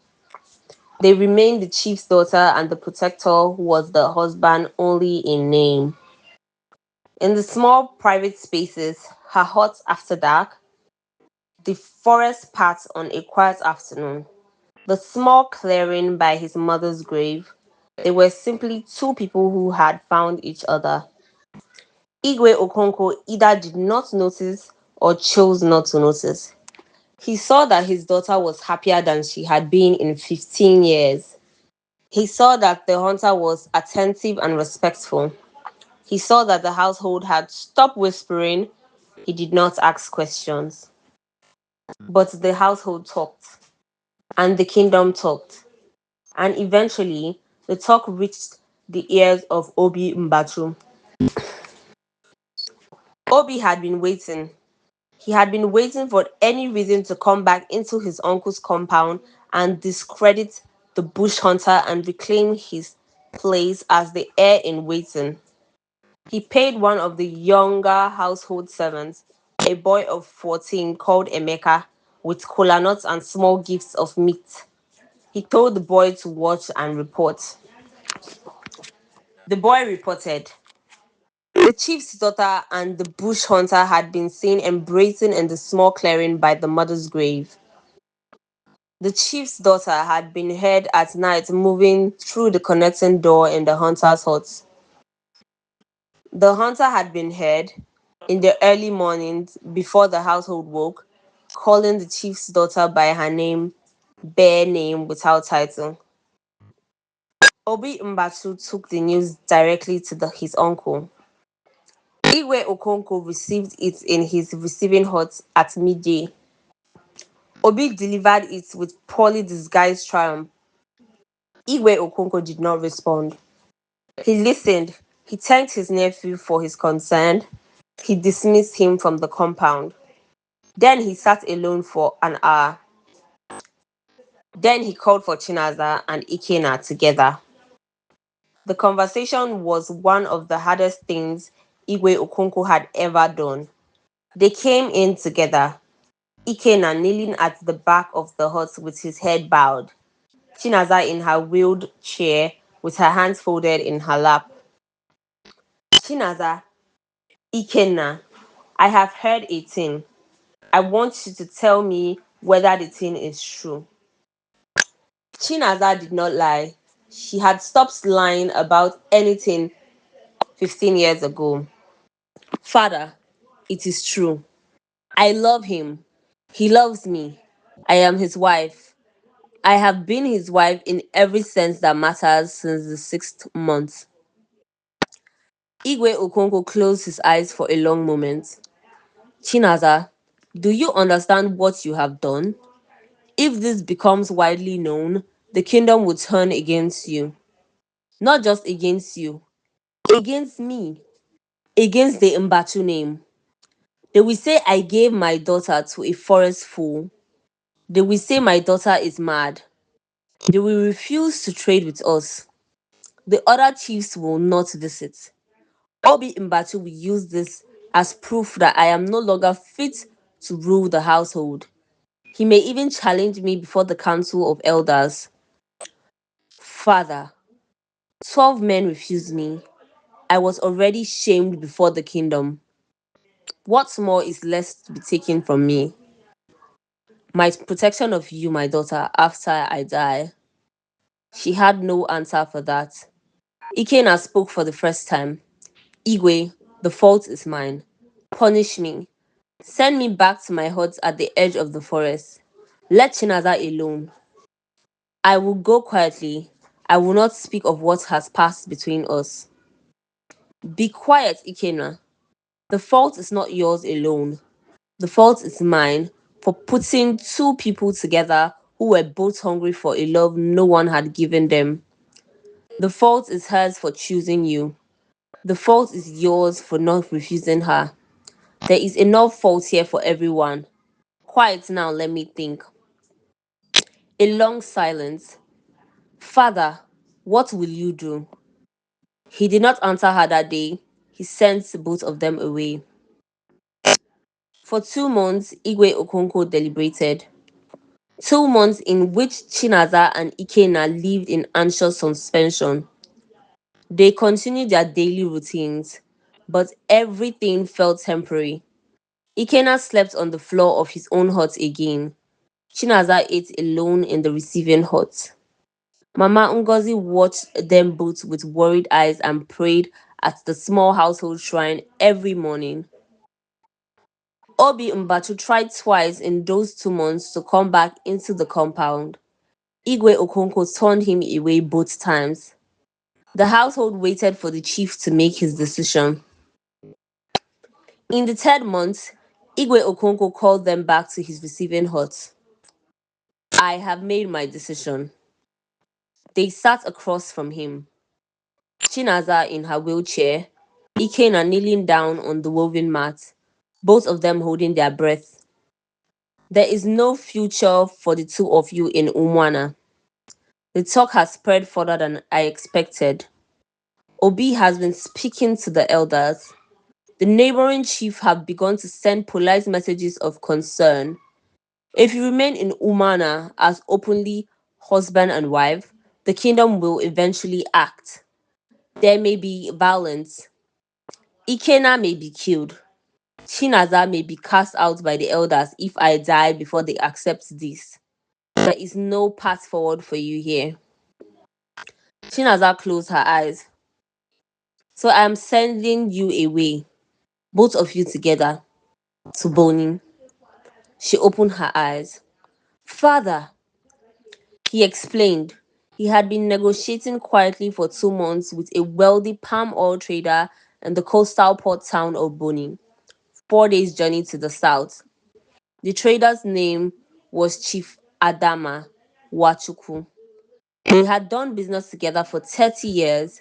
They remained the chief's daughter and the protector who was the husband only in name. In the small private spaces, her hut after dark, the forest path on a quiet afternoon, the small clearing by his mother's grave, they were simply two people who had found each other. Igwe Okonko either did not notice or chose not to notice. He saw that his daughter was happier than she had been in 15 years. He saw that the hunter was attentive and respectful. He saw that the household had stopped whispering. He did not ask questions. But the household talked, and the kingdom talked, and eventually the talk reached the ears of Obi Mbatu. Obi had been waiting. He had been waiting for any reason to come back into his uncle's compound and discredit the bush hunter and reclaim his place as the heir in waiting. He paid one of the younger household servants, a boy of 14 called Emeka, with kola nuts and small gifts of meat. He told the boy to watch and report. The boy reported. The chief's daughter and the bush hunter had been seen embracing in the small clearing by the mother's grave. The chief's daughter had been heard at night moving through the connecting door in the hunter's hut. The hunter had been heard in the early mornings before the household woke, calling the chief's daughter by her name, bare name without title. Obi Mbatu took the news directly to his uncle. Igwe Okonko received it in his receiving hut at midday. Obi delivered it with poorly disguised triumph. Igwe Okonko did not respond. He listened. He thanked his nephew for his concern. He dismissed him from the compound. Then he sat alone for an hour. Then he called for Chinaza and Ikena together. The conversation was one of the hardest things Igwe Okonko had ever done. They came in together, Ikena kneeling at the back of the hut with his head bowed, Chinaza in her wheeled chair with her hands folded in her lap. Chinaza, Ikenna, I have heard a thing. I want you to tell me whether the thing is true. Chinaza did not lie. She had stopped lying about anything 15 years ago. Father, it is true. I love him. He loves me. I am his wife. I have been his wife in every sense that matters since the 6th month. Igwe Okonko closed his eyes for a long moment. Chinaza, do you understand what you have done? If this becomes widely known, the kingdom will turn against you. Not just against you, against me, against the Mbatu name. They will say I gave my daughter to a forest fool. They will say my daughter is mad. They will refuse to trade with us. The other chiefs will not visit. Obi Mbatu will use this as proof that I am no longer fit to rule the household. He may even challenge me before the council of elders. Father, 12 men refused me. I was already shamed before the kingdom. What more is left to be taken from me? My protection of you, my daughter, after I die. She had no answer for that. Ikena spoke for the first time. Igwe, the fault is mine. Punish me. Send me back to my hut at the edge of the forest. Let Chinaza alone. I will go quietly. I will not speak of what has passed between us. Be quiet, Ikena. The fault is not yours alone. The fault is mine for putting two people together who were both hungry for a love no one had given them. The fault is hers for choosing you. The fault is yours for not refusing her. There is enough fault here for everyone. Quiet now, let me think. A long silence. Father, what will you do? He did not answer her that day. He sent both of them away. For 2 months, Igwe Okonko deliberated. 2 months in which Chinaza and Ikena lived in anxious suspension. They continued their daily routines, but everything felt temporary. Ikena slept on the floor of his own hut again. Chinaza ate alone in the receiving hut. Mama Ngozi watched them both with worried eyes and prayed at the small household shrine every morning. Obi Mbatu tried twice in those 2 months to come back into the compound. Igwe Okonko turned him away both times. The household waited for the chief to make his decision. In the third month, Igwe Okonko called them back to his receiving hut. I have made my decision. They sat across from him. Chinaza in her wheelchair, Ikena kneeling down on the woven mat, both of them holding their breath. There is no future for the two of you in Umwana. The talk has spread further than I expected. Obi has been speaking to the elders. The neighboring chief have begun to send polite messages of concern. If you remain in Umana as openly husband and wife, the kingdom will eventually act. There may be violence. Ikena may be killed. Chinaza may be cast out by the elders if I die before they accept this. There is no path forward for you here. Chinaza closed her eyes. So I am sending you away, both of you together, to Boni. She opened her eyes. Father, he explained. He had been negotiating quietly for 2 months with a wealthy palm oil trader in the coastal port town of Boni, 4 days' journey to the south. The trader's name was Chief Adama Wachuku. They had done business together for 30 years.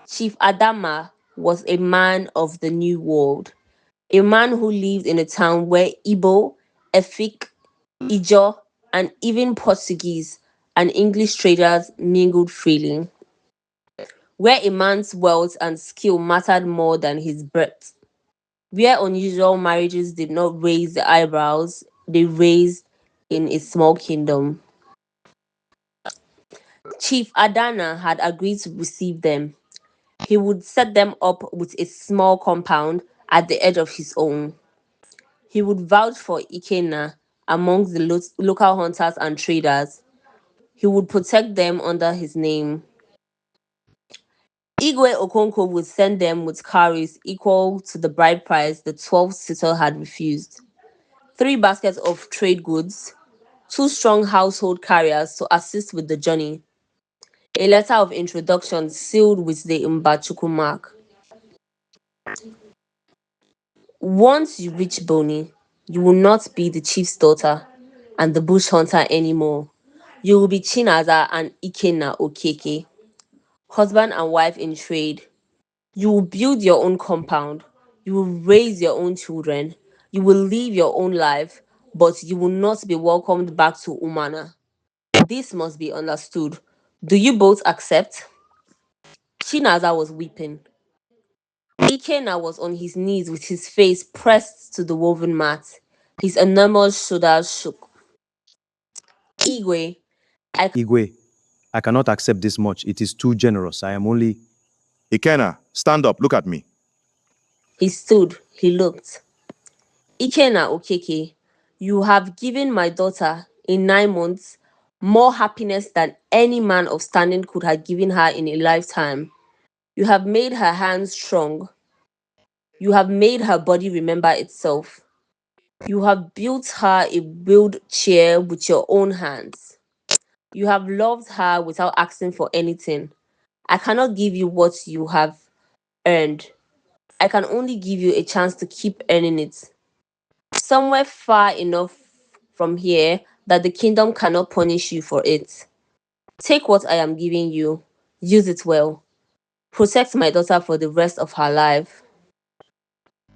Chief Adama was a man of the New World, a man who lived in a town where Igbo, Efik, Ijo, and even Portuguese and English traders mingled freely, where a man's wealth and skill mattered more than his birth, where unusual marriages did not raise the eyebrows they raised in a small kingdom. Chief Adana had agreed to receive them. He would set them up with a small compound at the edge of his own. He would vouch for Ikena amongst the local hunters and traders. He would protect them under his name. Igwe Okonko would send them with cowries equal to the bride price the 12th sitter had refused. 3 baskets of trade goods, 2 strong household carriers to assist with the journey, a letter of introduction sealed with the Mbachuku mark. Once you reach Boni, you will not be the chief's daughter and the bush hunter anymore. You will be Chinaza and Ikena Okeke, husband and wife in trade. You will build your own compound. You will raise your own children. You will live your own life, but you will not be welcomed back to Umana. This must be understood. Do you both accept? Chinaza was weeping. Ikena was on his knees with his face pressed to the woven mat. His enormous shoulders shook. Igwe, I Igwe, I cannot accept this much. It is too generous. I am only. Ikena, stand up, look at me. He stood, he looked. Ikena Okeke, You have given my daughter in 9 months more happiness than any man of standing could have given her in a lifetime. You have made her hands strong. You have made her body remember itself. You have built her a wheelchair with your own hands. You have loved her without asking for anything. I cannot give you what you have earned. I can only give you a chance to keep earning it. Somewhere far enough from here that the kingdom cannot punish you for it. Take what I am giving you. Use it well. Protect my daughter for the rest of her life.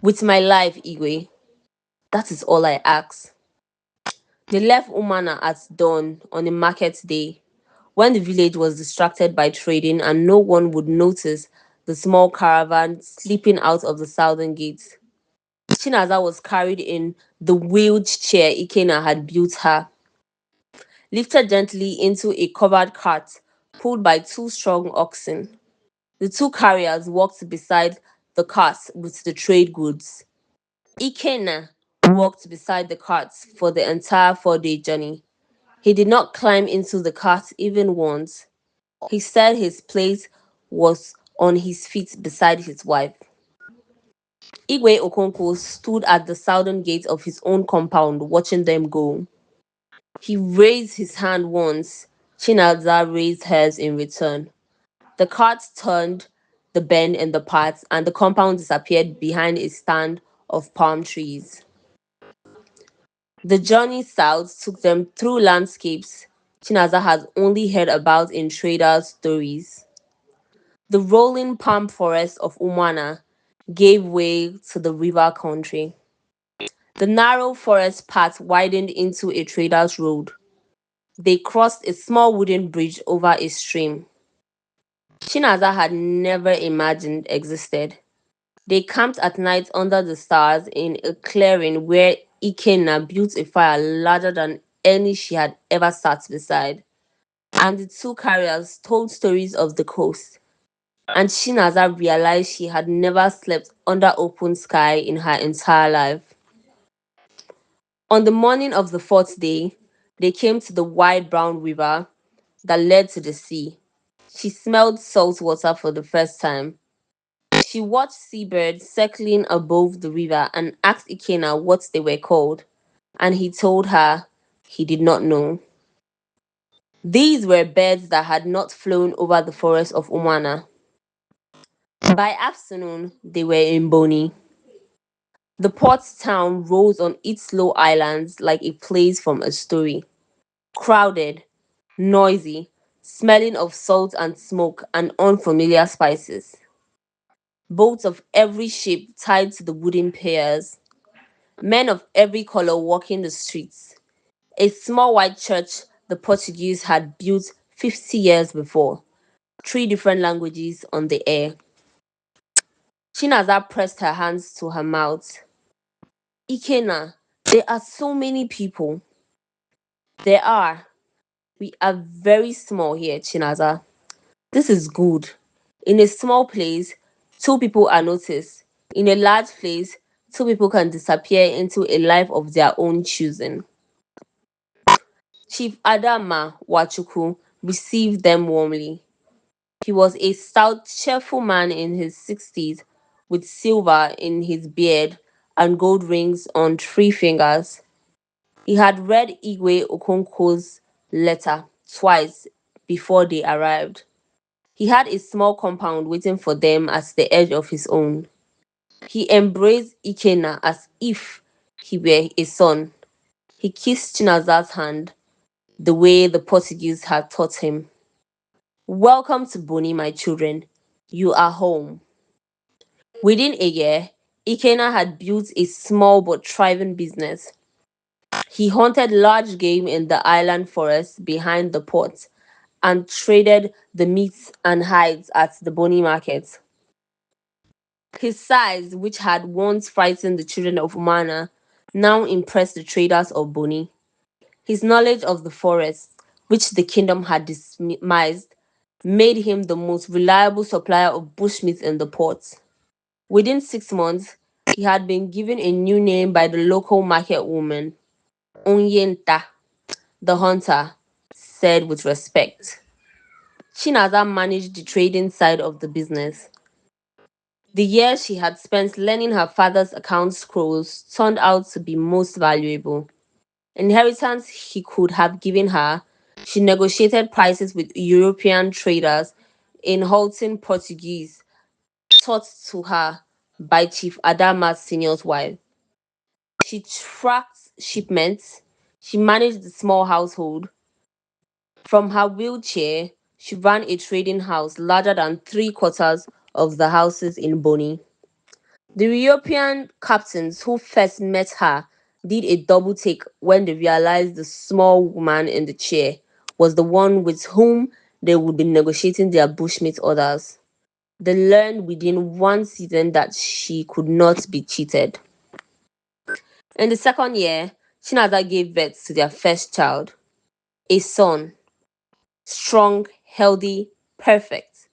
With my life, Igwe. That is all I ask. They left Umana at dawn on a market day, when the village was distracted by trading and no one would notice the small caravan slipping out of the southern gate. Chinaza was carried in the wheeled chair Ikena had built her, lifted gently into a covered cart pulled by two strong oxen. The two carriers walked beside the cart with the trade goods. Ikena walked beside the cart for the entire 4 day journey. He did not climb into the cart even once. He said his place was on his feet beside his wife. Igwe Okonkwo stood at the southern gate of his own compound watching them go. He raised his hand once. Chinaza raised hers in return. The cart turned the bend in the path and the compound disappeared behind a stand of palm trees. The journey south took them through landscapes Chinaza had only heard about in traders' stories. The rolling palm forest of Umwana gave way to the river country. The narrow forest path widened into a trader's road. They crossed a small wooden bridge over a stream Chinaza had never imagined existed. They camped at night under the stars in a clearing where Ikenna built a fire larger than any she had ever sat beside. And the two carriers told stories of the coast. And Chinaza realized she had never slept under open sky in her entire life. On the morning of the fourth day, they came to the wide brown river that led to the sea. She smelled salt water for the first time. She watched seabirds circling above the river and asked Ikena what they were called, and he told her he did not know. These were birds that had not flown over the forest of Umana. By afternoon, they were in Boni. The port town rose on its low islands like a place from a story. Crowded, noisy, smelling of salt and smoke and unfamiliar spices. Boats of every shape tied to the wooden piers. Men of every color walking the streets. A small white church the Portuguese had built 50 years before. Three different languages on the air. Chinaza pressed her hands to her mouth. Ikena, there are so many people. There are. We are very small here, Chinaza. This is good. In a small place, two people are noticed. In a large place, two people can disappear into a life of their own choosing. Chief Adama Wachuku received them warmly. He was a stout, cheerful man in his 60s with silver in his beard and gold rings on 3 fingers. He had read Igwe Okonkwo's letter twice before they arrived. He had a small compound waiting for them at the edge of his own. He embraced Ikena as if he were a son. He kissed Chinaza's hand the way the Portuguese had taught him. Welcome to Boni, my children. You are home. Within a year, Ikena had built a small but thriving business. He hunted large game in the island forest behind the port and traded the meats and hides at the Boni market. His size, which had once frightened the children of Umana, now impressed the traders of Boni. His knowledge of the forest, which the kingdom had dismissed, made him the most reliable supplier of bushmeat in the port. Within 6 months, he had been given a new name by the local market woman. Onyenta, the hunter, said with respect. Chinaza managed the trading side of the business. The years she had spent learning her father's account scrolls turned out to be most valuable. Inheritance he could have given her, she negotiated prices with European traders in halting Portuguese taught to her by Chief Adama Senior's wife. She tracked shipments, she managed the small household. From her wheelchair, she ran a trading house larger than three-quarters of the houses in Boni. The European captains who first met her did a double take when they realized the small woman in the chair was the one with whom they would be negotiating their bushmeat orders. They learned within one season that she could not be cheated. In the second year, Chinaza gave birth to their first child, a son, strong, healthy, perfect.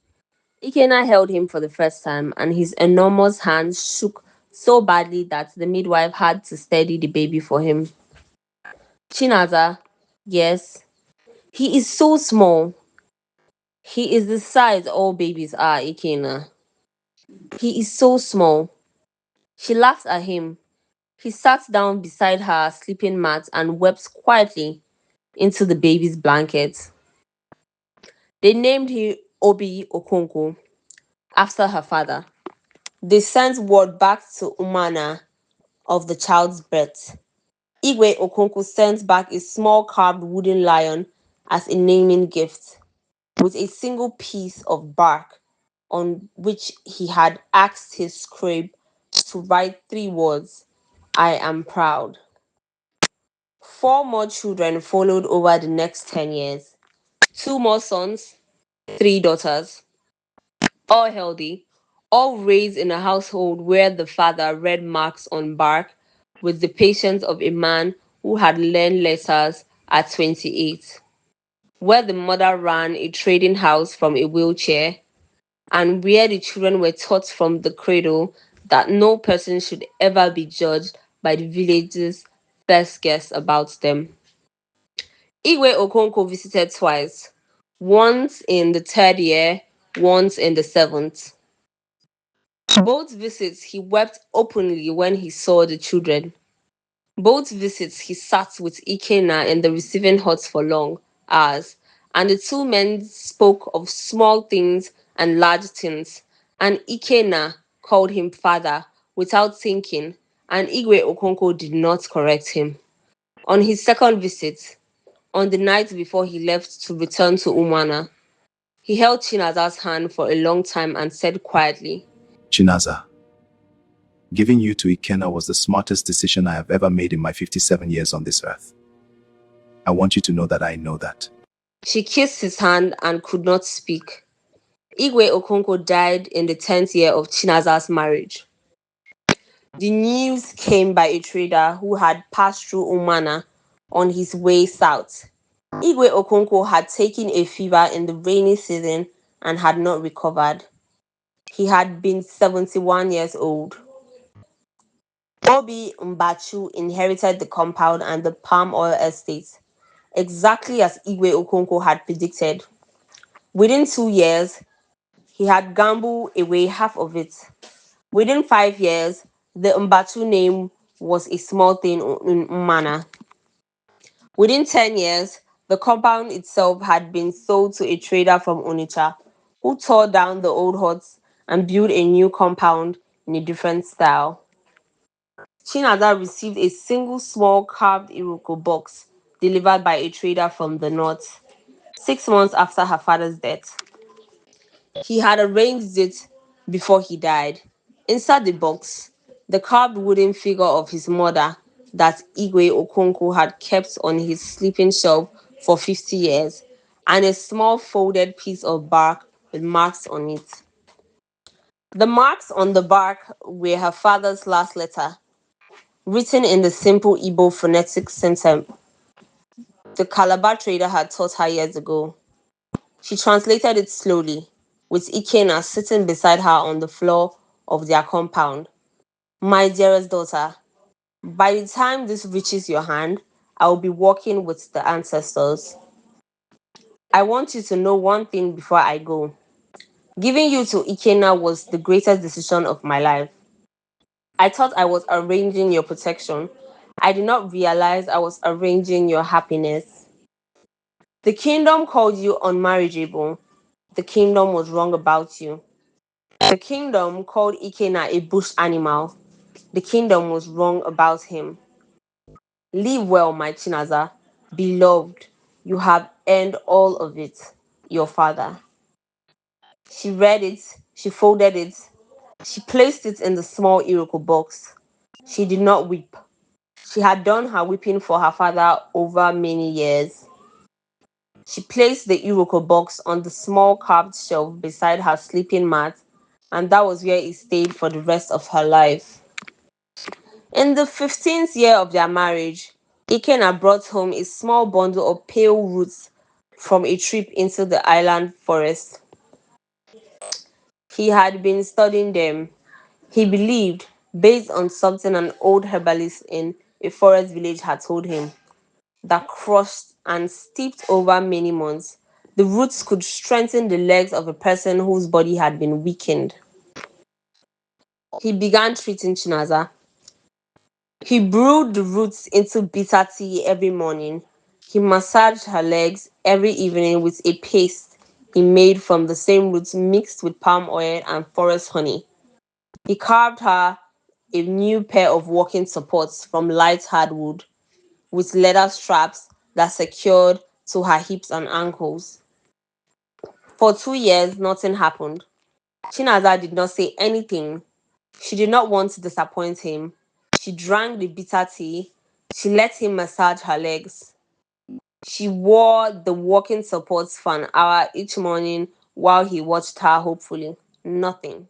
Ikena held him for the first time, and his enormous hands shook so badly that the midwife had to steady the baby for him. Chinaza, yes, he is so small. He is the size all babies are, Ikena. He is so small. She laughed at him. He sat down beside her sleeping mat and wept quietly into the baby's blanket. They named him Obi Okonko after her father. They sent word back to Umana of the child's birth. Igwe Okonko sent back a small carved wooden lion as a naming gift, with a single piece of bark on which he had asked his scribe to write three words: I am proud. Four more children followed over the next 10 years. Two more sons, three daughters, all healthy, all raised in a household where the father read marks on bark with the patience of a man who had learned letters at 28, where the mother ran a trading house from a wheelchair, and where the children were taught from the cradle that no person should ever be judged by the village's first guess about them. Igwe Okonko visited twice, once in the third year, once in the seventh. Both visits he wept openly when he saw the children. Both visits he sat with Ikena in the receiving hut for long hours, and the two men spoke of small things and large things, and Ikena called him father without thinking, and Igwe Okonko did not correct him. On his second visit, on the night before he left to return to Umana, he held Chinaza's hand for a long time and said quietly, Chinaza, giving you to Ikenna was the smartest decision I have ever made in my 57 years on this earth. I want you to know that I know that. She kissed his hand and could not speak. Igwe Okonko died in the 10th year of Chinaza's marriage. The news came by a trader who had passed through Umana on his way south. Igwe Okonko had taken a fever in the rainy season and had not recovered. He had been 71 years old. Obi Mbachu inherited the compound and the palm oil estate, exactly as Igwe Okonko had predicted. Within 2 years, he had gambled away half of it. Within 5 years, the Mbatu name was a small thing in Umana. Within 10 years, the compound itself had been sold to a trader from Onitsha, who tore down the old huts and built a new compound in a different style. Chinaza received a single small carved Iroko box delivered by a trader from the north, 6 months after her father's death. He had arranged it before he died. Inside the box, the carved wooden figure of his mother that Igwe Okonko had kept on his sleeping shelf for 50 years, and a small folded piece of bark with marks on it. The marks on the bark were her father's last letter, written in the simple Igbo phonetic system the Calabar trader had taught her years ago. She translated it slowly, with Ikena sitting beside her on the floor of their compound. My dearest daughter, by the time this reaches your hand, I will be walking with the ancestors. I want you to know one thing before I go. Giving you to Ikenna was the greatest decision of my life. I thought I was arranging your protection. I did not realize I was arranging your happiness. The kingdom called you unmarriageable. The kingdom was wrong about you. The kingdom called Ikenna a bush animal. The kingdom was wrong about him. Live well, my Chinaza. Beloved, you have earned all of it. Your father. She read it, she folded it, she placed it in the small Iroko box. She did not weep. She had done her weeping for her father over many years. She placed the Iroko box on the small carved shelf beside her sleeping mat, and that was where it stayed for the rest of her life. In the 15th year of their marriage, Ikenna brought home a small bundle of pale roots from a trip into the island forest. He had been studying them. He believed, based on something an old herbalist in a forest village had told him, that crushed and steeped over many months, the roots could strengthen the legs of a person whose body had been weakened. He began treating Chinaza. He brewed the roots into bitter tea every morning. He massaged her legs every evening with a paste he made from the same roots mixed with palm oil and forest honey. He carved her a new pair of walking supports from light hardwood with leather straps that secured to her hips and ankles. For 2 years, nothing happened. Chinaza did not say anything. She did not want to disappoint him. She drank the bitter tea. She let him massage her legs. She wore the walking supports for an hour each morning while he watched her hopefully. Nothing.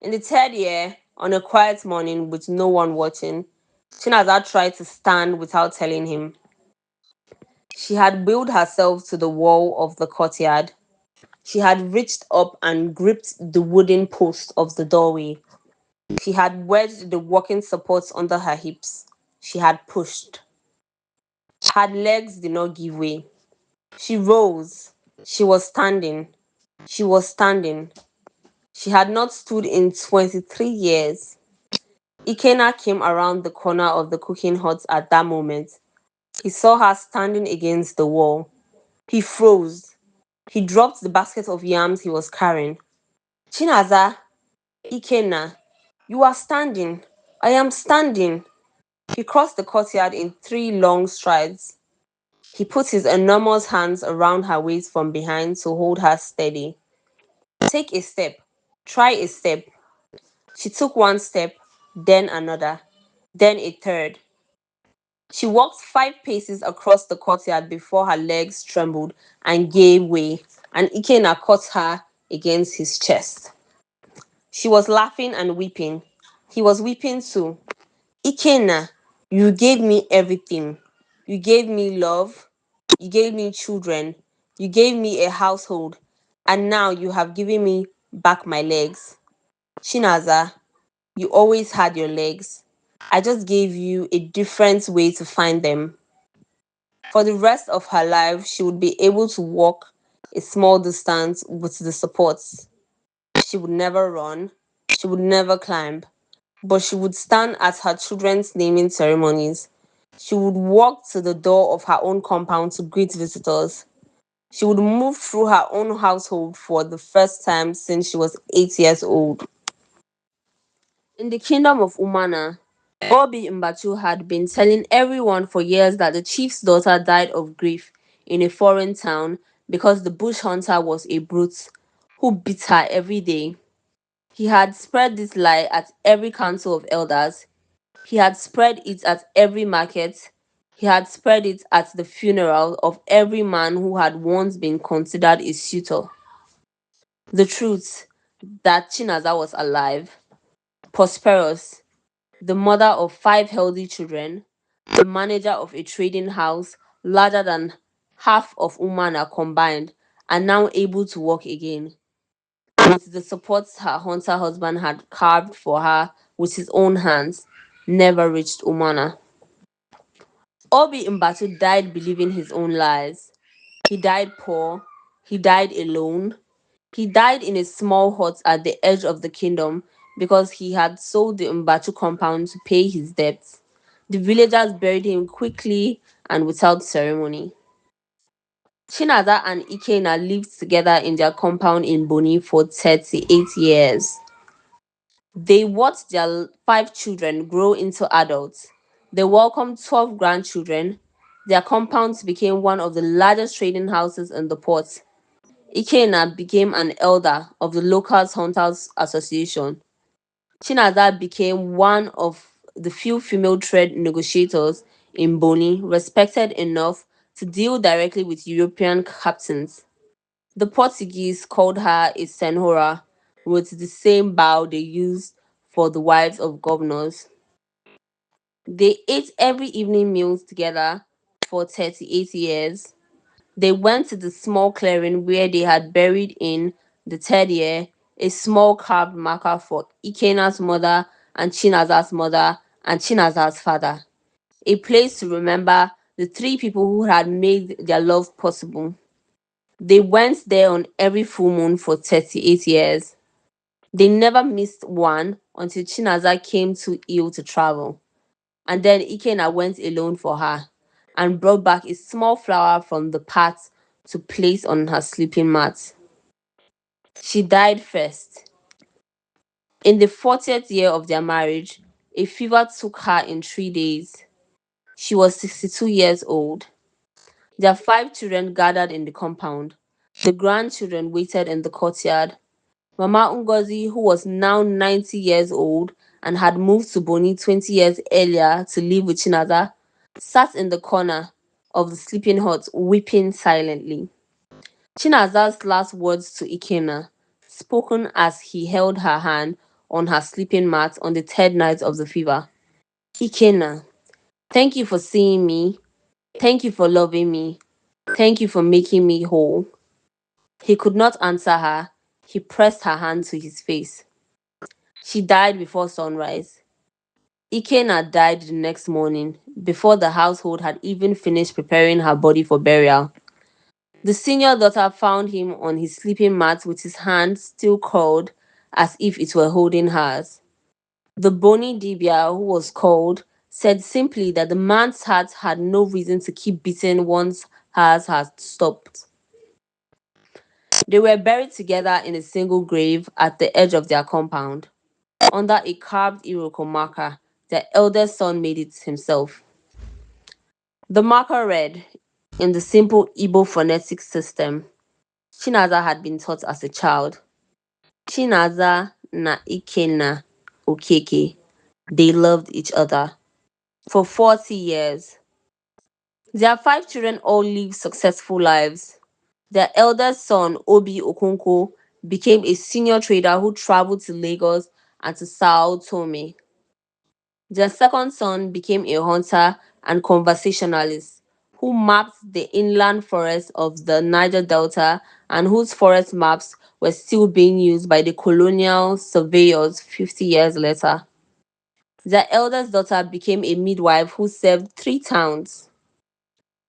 In the third year, on a quiet morning with no one watching, Chinaza tried to stand without telling him. She had wheeled herself to the wall of the courtyard. She had reached up and gripped the wooden post of the doorway. She had wedged the walking supports under her hips. She had pushed. Her legs did not give way. She rose. She was standing. She was standing. She had not stood in 23 years. Ikenna came around the corner of the cooking hut at that moment. He saw her standing against the wall. He froze. He dropped the basket of yams he was carrying. Chinaza, Ikenna, you are standing. I am standing. He crossed the courtyard in 3 long strides. He put his enormous hands around her waist from behind to hold her steady. Take a step. Try a step. She took one step, then another, then a third. She walked 5 paces across the courtyard before her legs trembled and gave way, and Ikenna caught her against his chest. She was laughing and weeping. He was weeping too. Ikenna, you gave me everything. You gave me love. You gave me children. You gave me a household. And now you have given me back my legs. Chinaza, you always had your legs. I just gave you a different way to find them. For the rest of her life, she would be able to walk a small distance with the supports. She would never run. She would never climb. But she would stand at her children's naming ceremonies. She would walk to the door of her own compound to greet visitors. She would move through her own household for the first time since she was 8 years old. In the kingdom of Umana, Obi Mbatu had been telling everyone for years that the chief's daughter died of grief in a foreign town because the bush hunter was a brute who beat her every day. He had spread this lie at every council of elders. He had spread it at every market. He had spread it at the funeral of every man who had once been considered a suitor. The truth that Chinaza was alive, prosperous, the mother of 5 healthy children, the manager of a trading house larger than half of Umana combined, and now able to walk again, with the supports her hunter husband had carved for her with his own hands, never reached Umana. Obi Mbatu died believing his own lies. He died poor. He died alone. He died in a small hut at the edge of the kingdom because he had sold the Mbatu compound to pay his debts. The villagers buried him quickly and without ceremony. Chinaza and Ikena lived together in their compound in Boni for 38 years. They watched their five children grow into adults. They welcomed 12 grandchildren. Their compounds became one of the largest trading houses in the port. Ikena became an elder of the local Hunters Association. Chinaza became one of the few female trade negotiators in Boni, respected enough to deal directly with European captains. The Portuguese called her a senhora, with the same bow they used for the wives of governors. They ate every evening meals together for 38 years. They went to the small clearing where they had buried in the third year a small carved marker for Ikena's mother and Chinaza's mother and Chinaza's father, a place to remember the three people who had made their love possible. They went there on every full moon for 38 years. They never missed one until Chinaza came too ill to travel. And then Ikena went alone for her and brought back a small flower from the path to place on her sleeping mat. She died first. In the 40th year of their marriage, a fever took her in 3 days. She was 62 years old. Their five children gathered in the compound. The grandchildren waited in the courtyard. Mama Ngozi, who was now 90 years old and had moved to Boni 20 years earlier to live with Chinaza, sat in the corner of the sleeping hut weeping silently. Chinaza's last words to Ikena, spoken as he held her hand on her sleeping mat on the third night of the fever. Ikena, thank you for seeing me. Thank you for loving me. Thank you for making me whole. He could not answer her. He pressed her hand to his face. She died before sunrise. Ikena died the next morning, before the household had even finished preparing her body for burial. The senior daughter found him on his sleeping mat with his hand still curled as if it were holding hers. The bony Dibia, who was called, said simply that the man's heart had no reason to keep beating once hers had stopped. They were buried together in a single grave at the edge of their compound. Under a carved Iroko marker, their eldest son made it himself. The marker read, in the simple Igbo phonetic system Chinaza had been taught as a child, Chinaza na Ikenna Okeke. They loved each other for 40 years. Their five children all lived successful lives. Their eldest son, Obi Okonko, became a senior trader who traveled to Lagos and to Sao Tome. Their second son became a hunter and conversationalist who mapped the inland forests of the Niger Delta and whose forest maps were still being used by the colonial surveyors 50 years later. Their eldest daughter became a midwife who served three towns.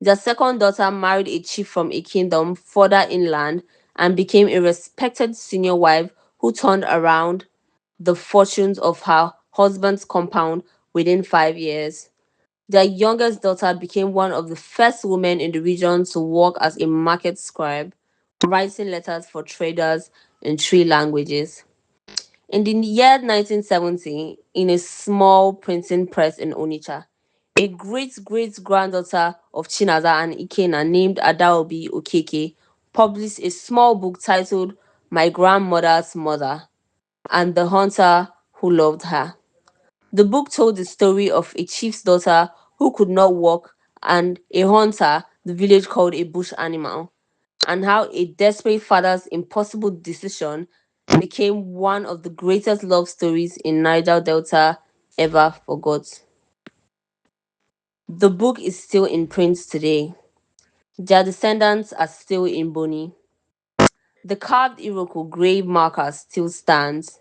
Their second daughter married a chief from a kingdom further inland and became a respected senior wife who turned around the fortunes of her husband's compound within 5 years. Their youngest daughter became one of the first women in the region to work as a market scribe, writing letters for traders in three languages. In the year 1970, in a small printing press in Onitsha, a great great granddaughter of Chinaza and Ikena named Adaobi Okeke published a small book titled My Grandmother's Mother and the Hunter Who Loved Her. The book told the story of a chief's daughter who could not walk and a hunter the village called a bush animal, and how a desperate father's impossible decision became one of the greatest love stories in Niger Delta ever forgot. The book is still in print today. Their descendants are still in Boni. The carved Iroko grave marker still stands.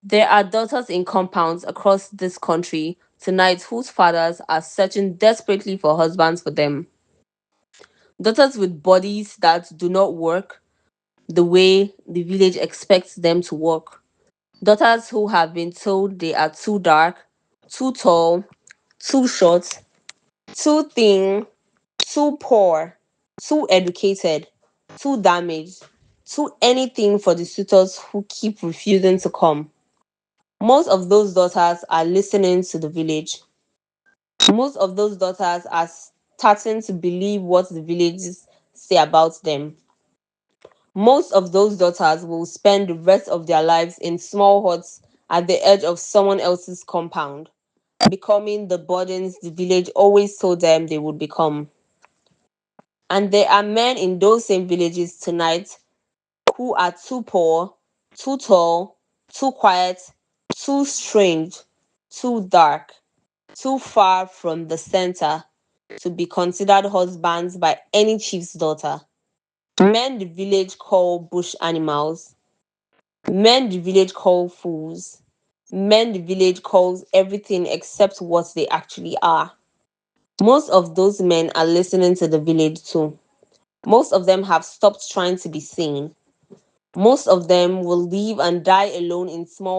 There are daughters in compounds across this country tonight whose fathers are searching desperately for husbands for them. Daughters with bodies that do not work the way the village expects them to work. Daughters who have been told they are too dark, too tall, too short, too thin, too poor, too educated, too damaged, too anything for the suitors who keep refusing to come. Most of those daughters are listening to the village. Most of those daughters are starting to believe what the villages say about them. Most of those daughters will spend the rest of their lives in small huts at the edge of someone else's compound, becoming the burdens the village always told them they would become. And there are men in those same villages tonight who are too poor, too tall, too quiet, too strange, too dark, too far from the center to be considered husbands by any chief's daughter. Men the village call bush animals, men the village call fools, men the village calls everything except what they actually are. Most of those men are listening to the village too. Most of them have stopped trying to be seen. Most of them will live and die alone in small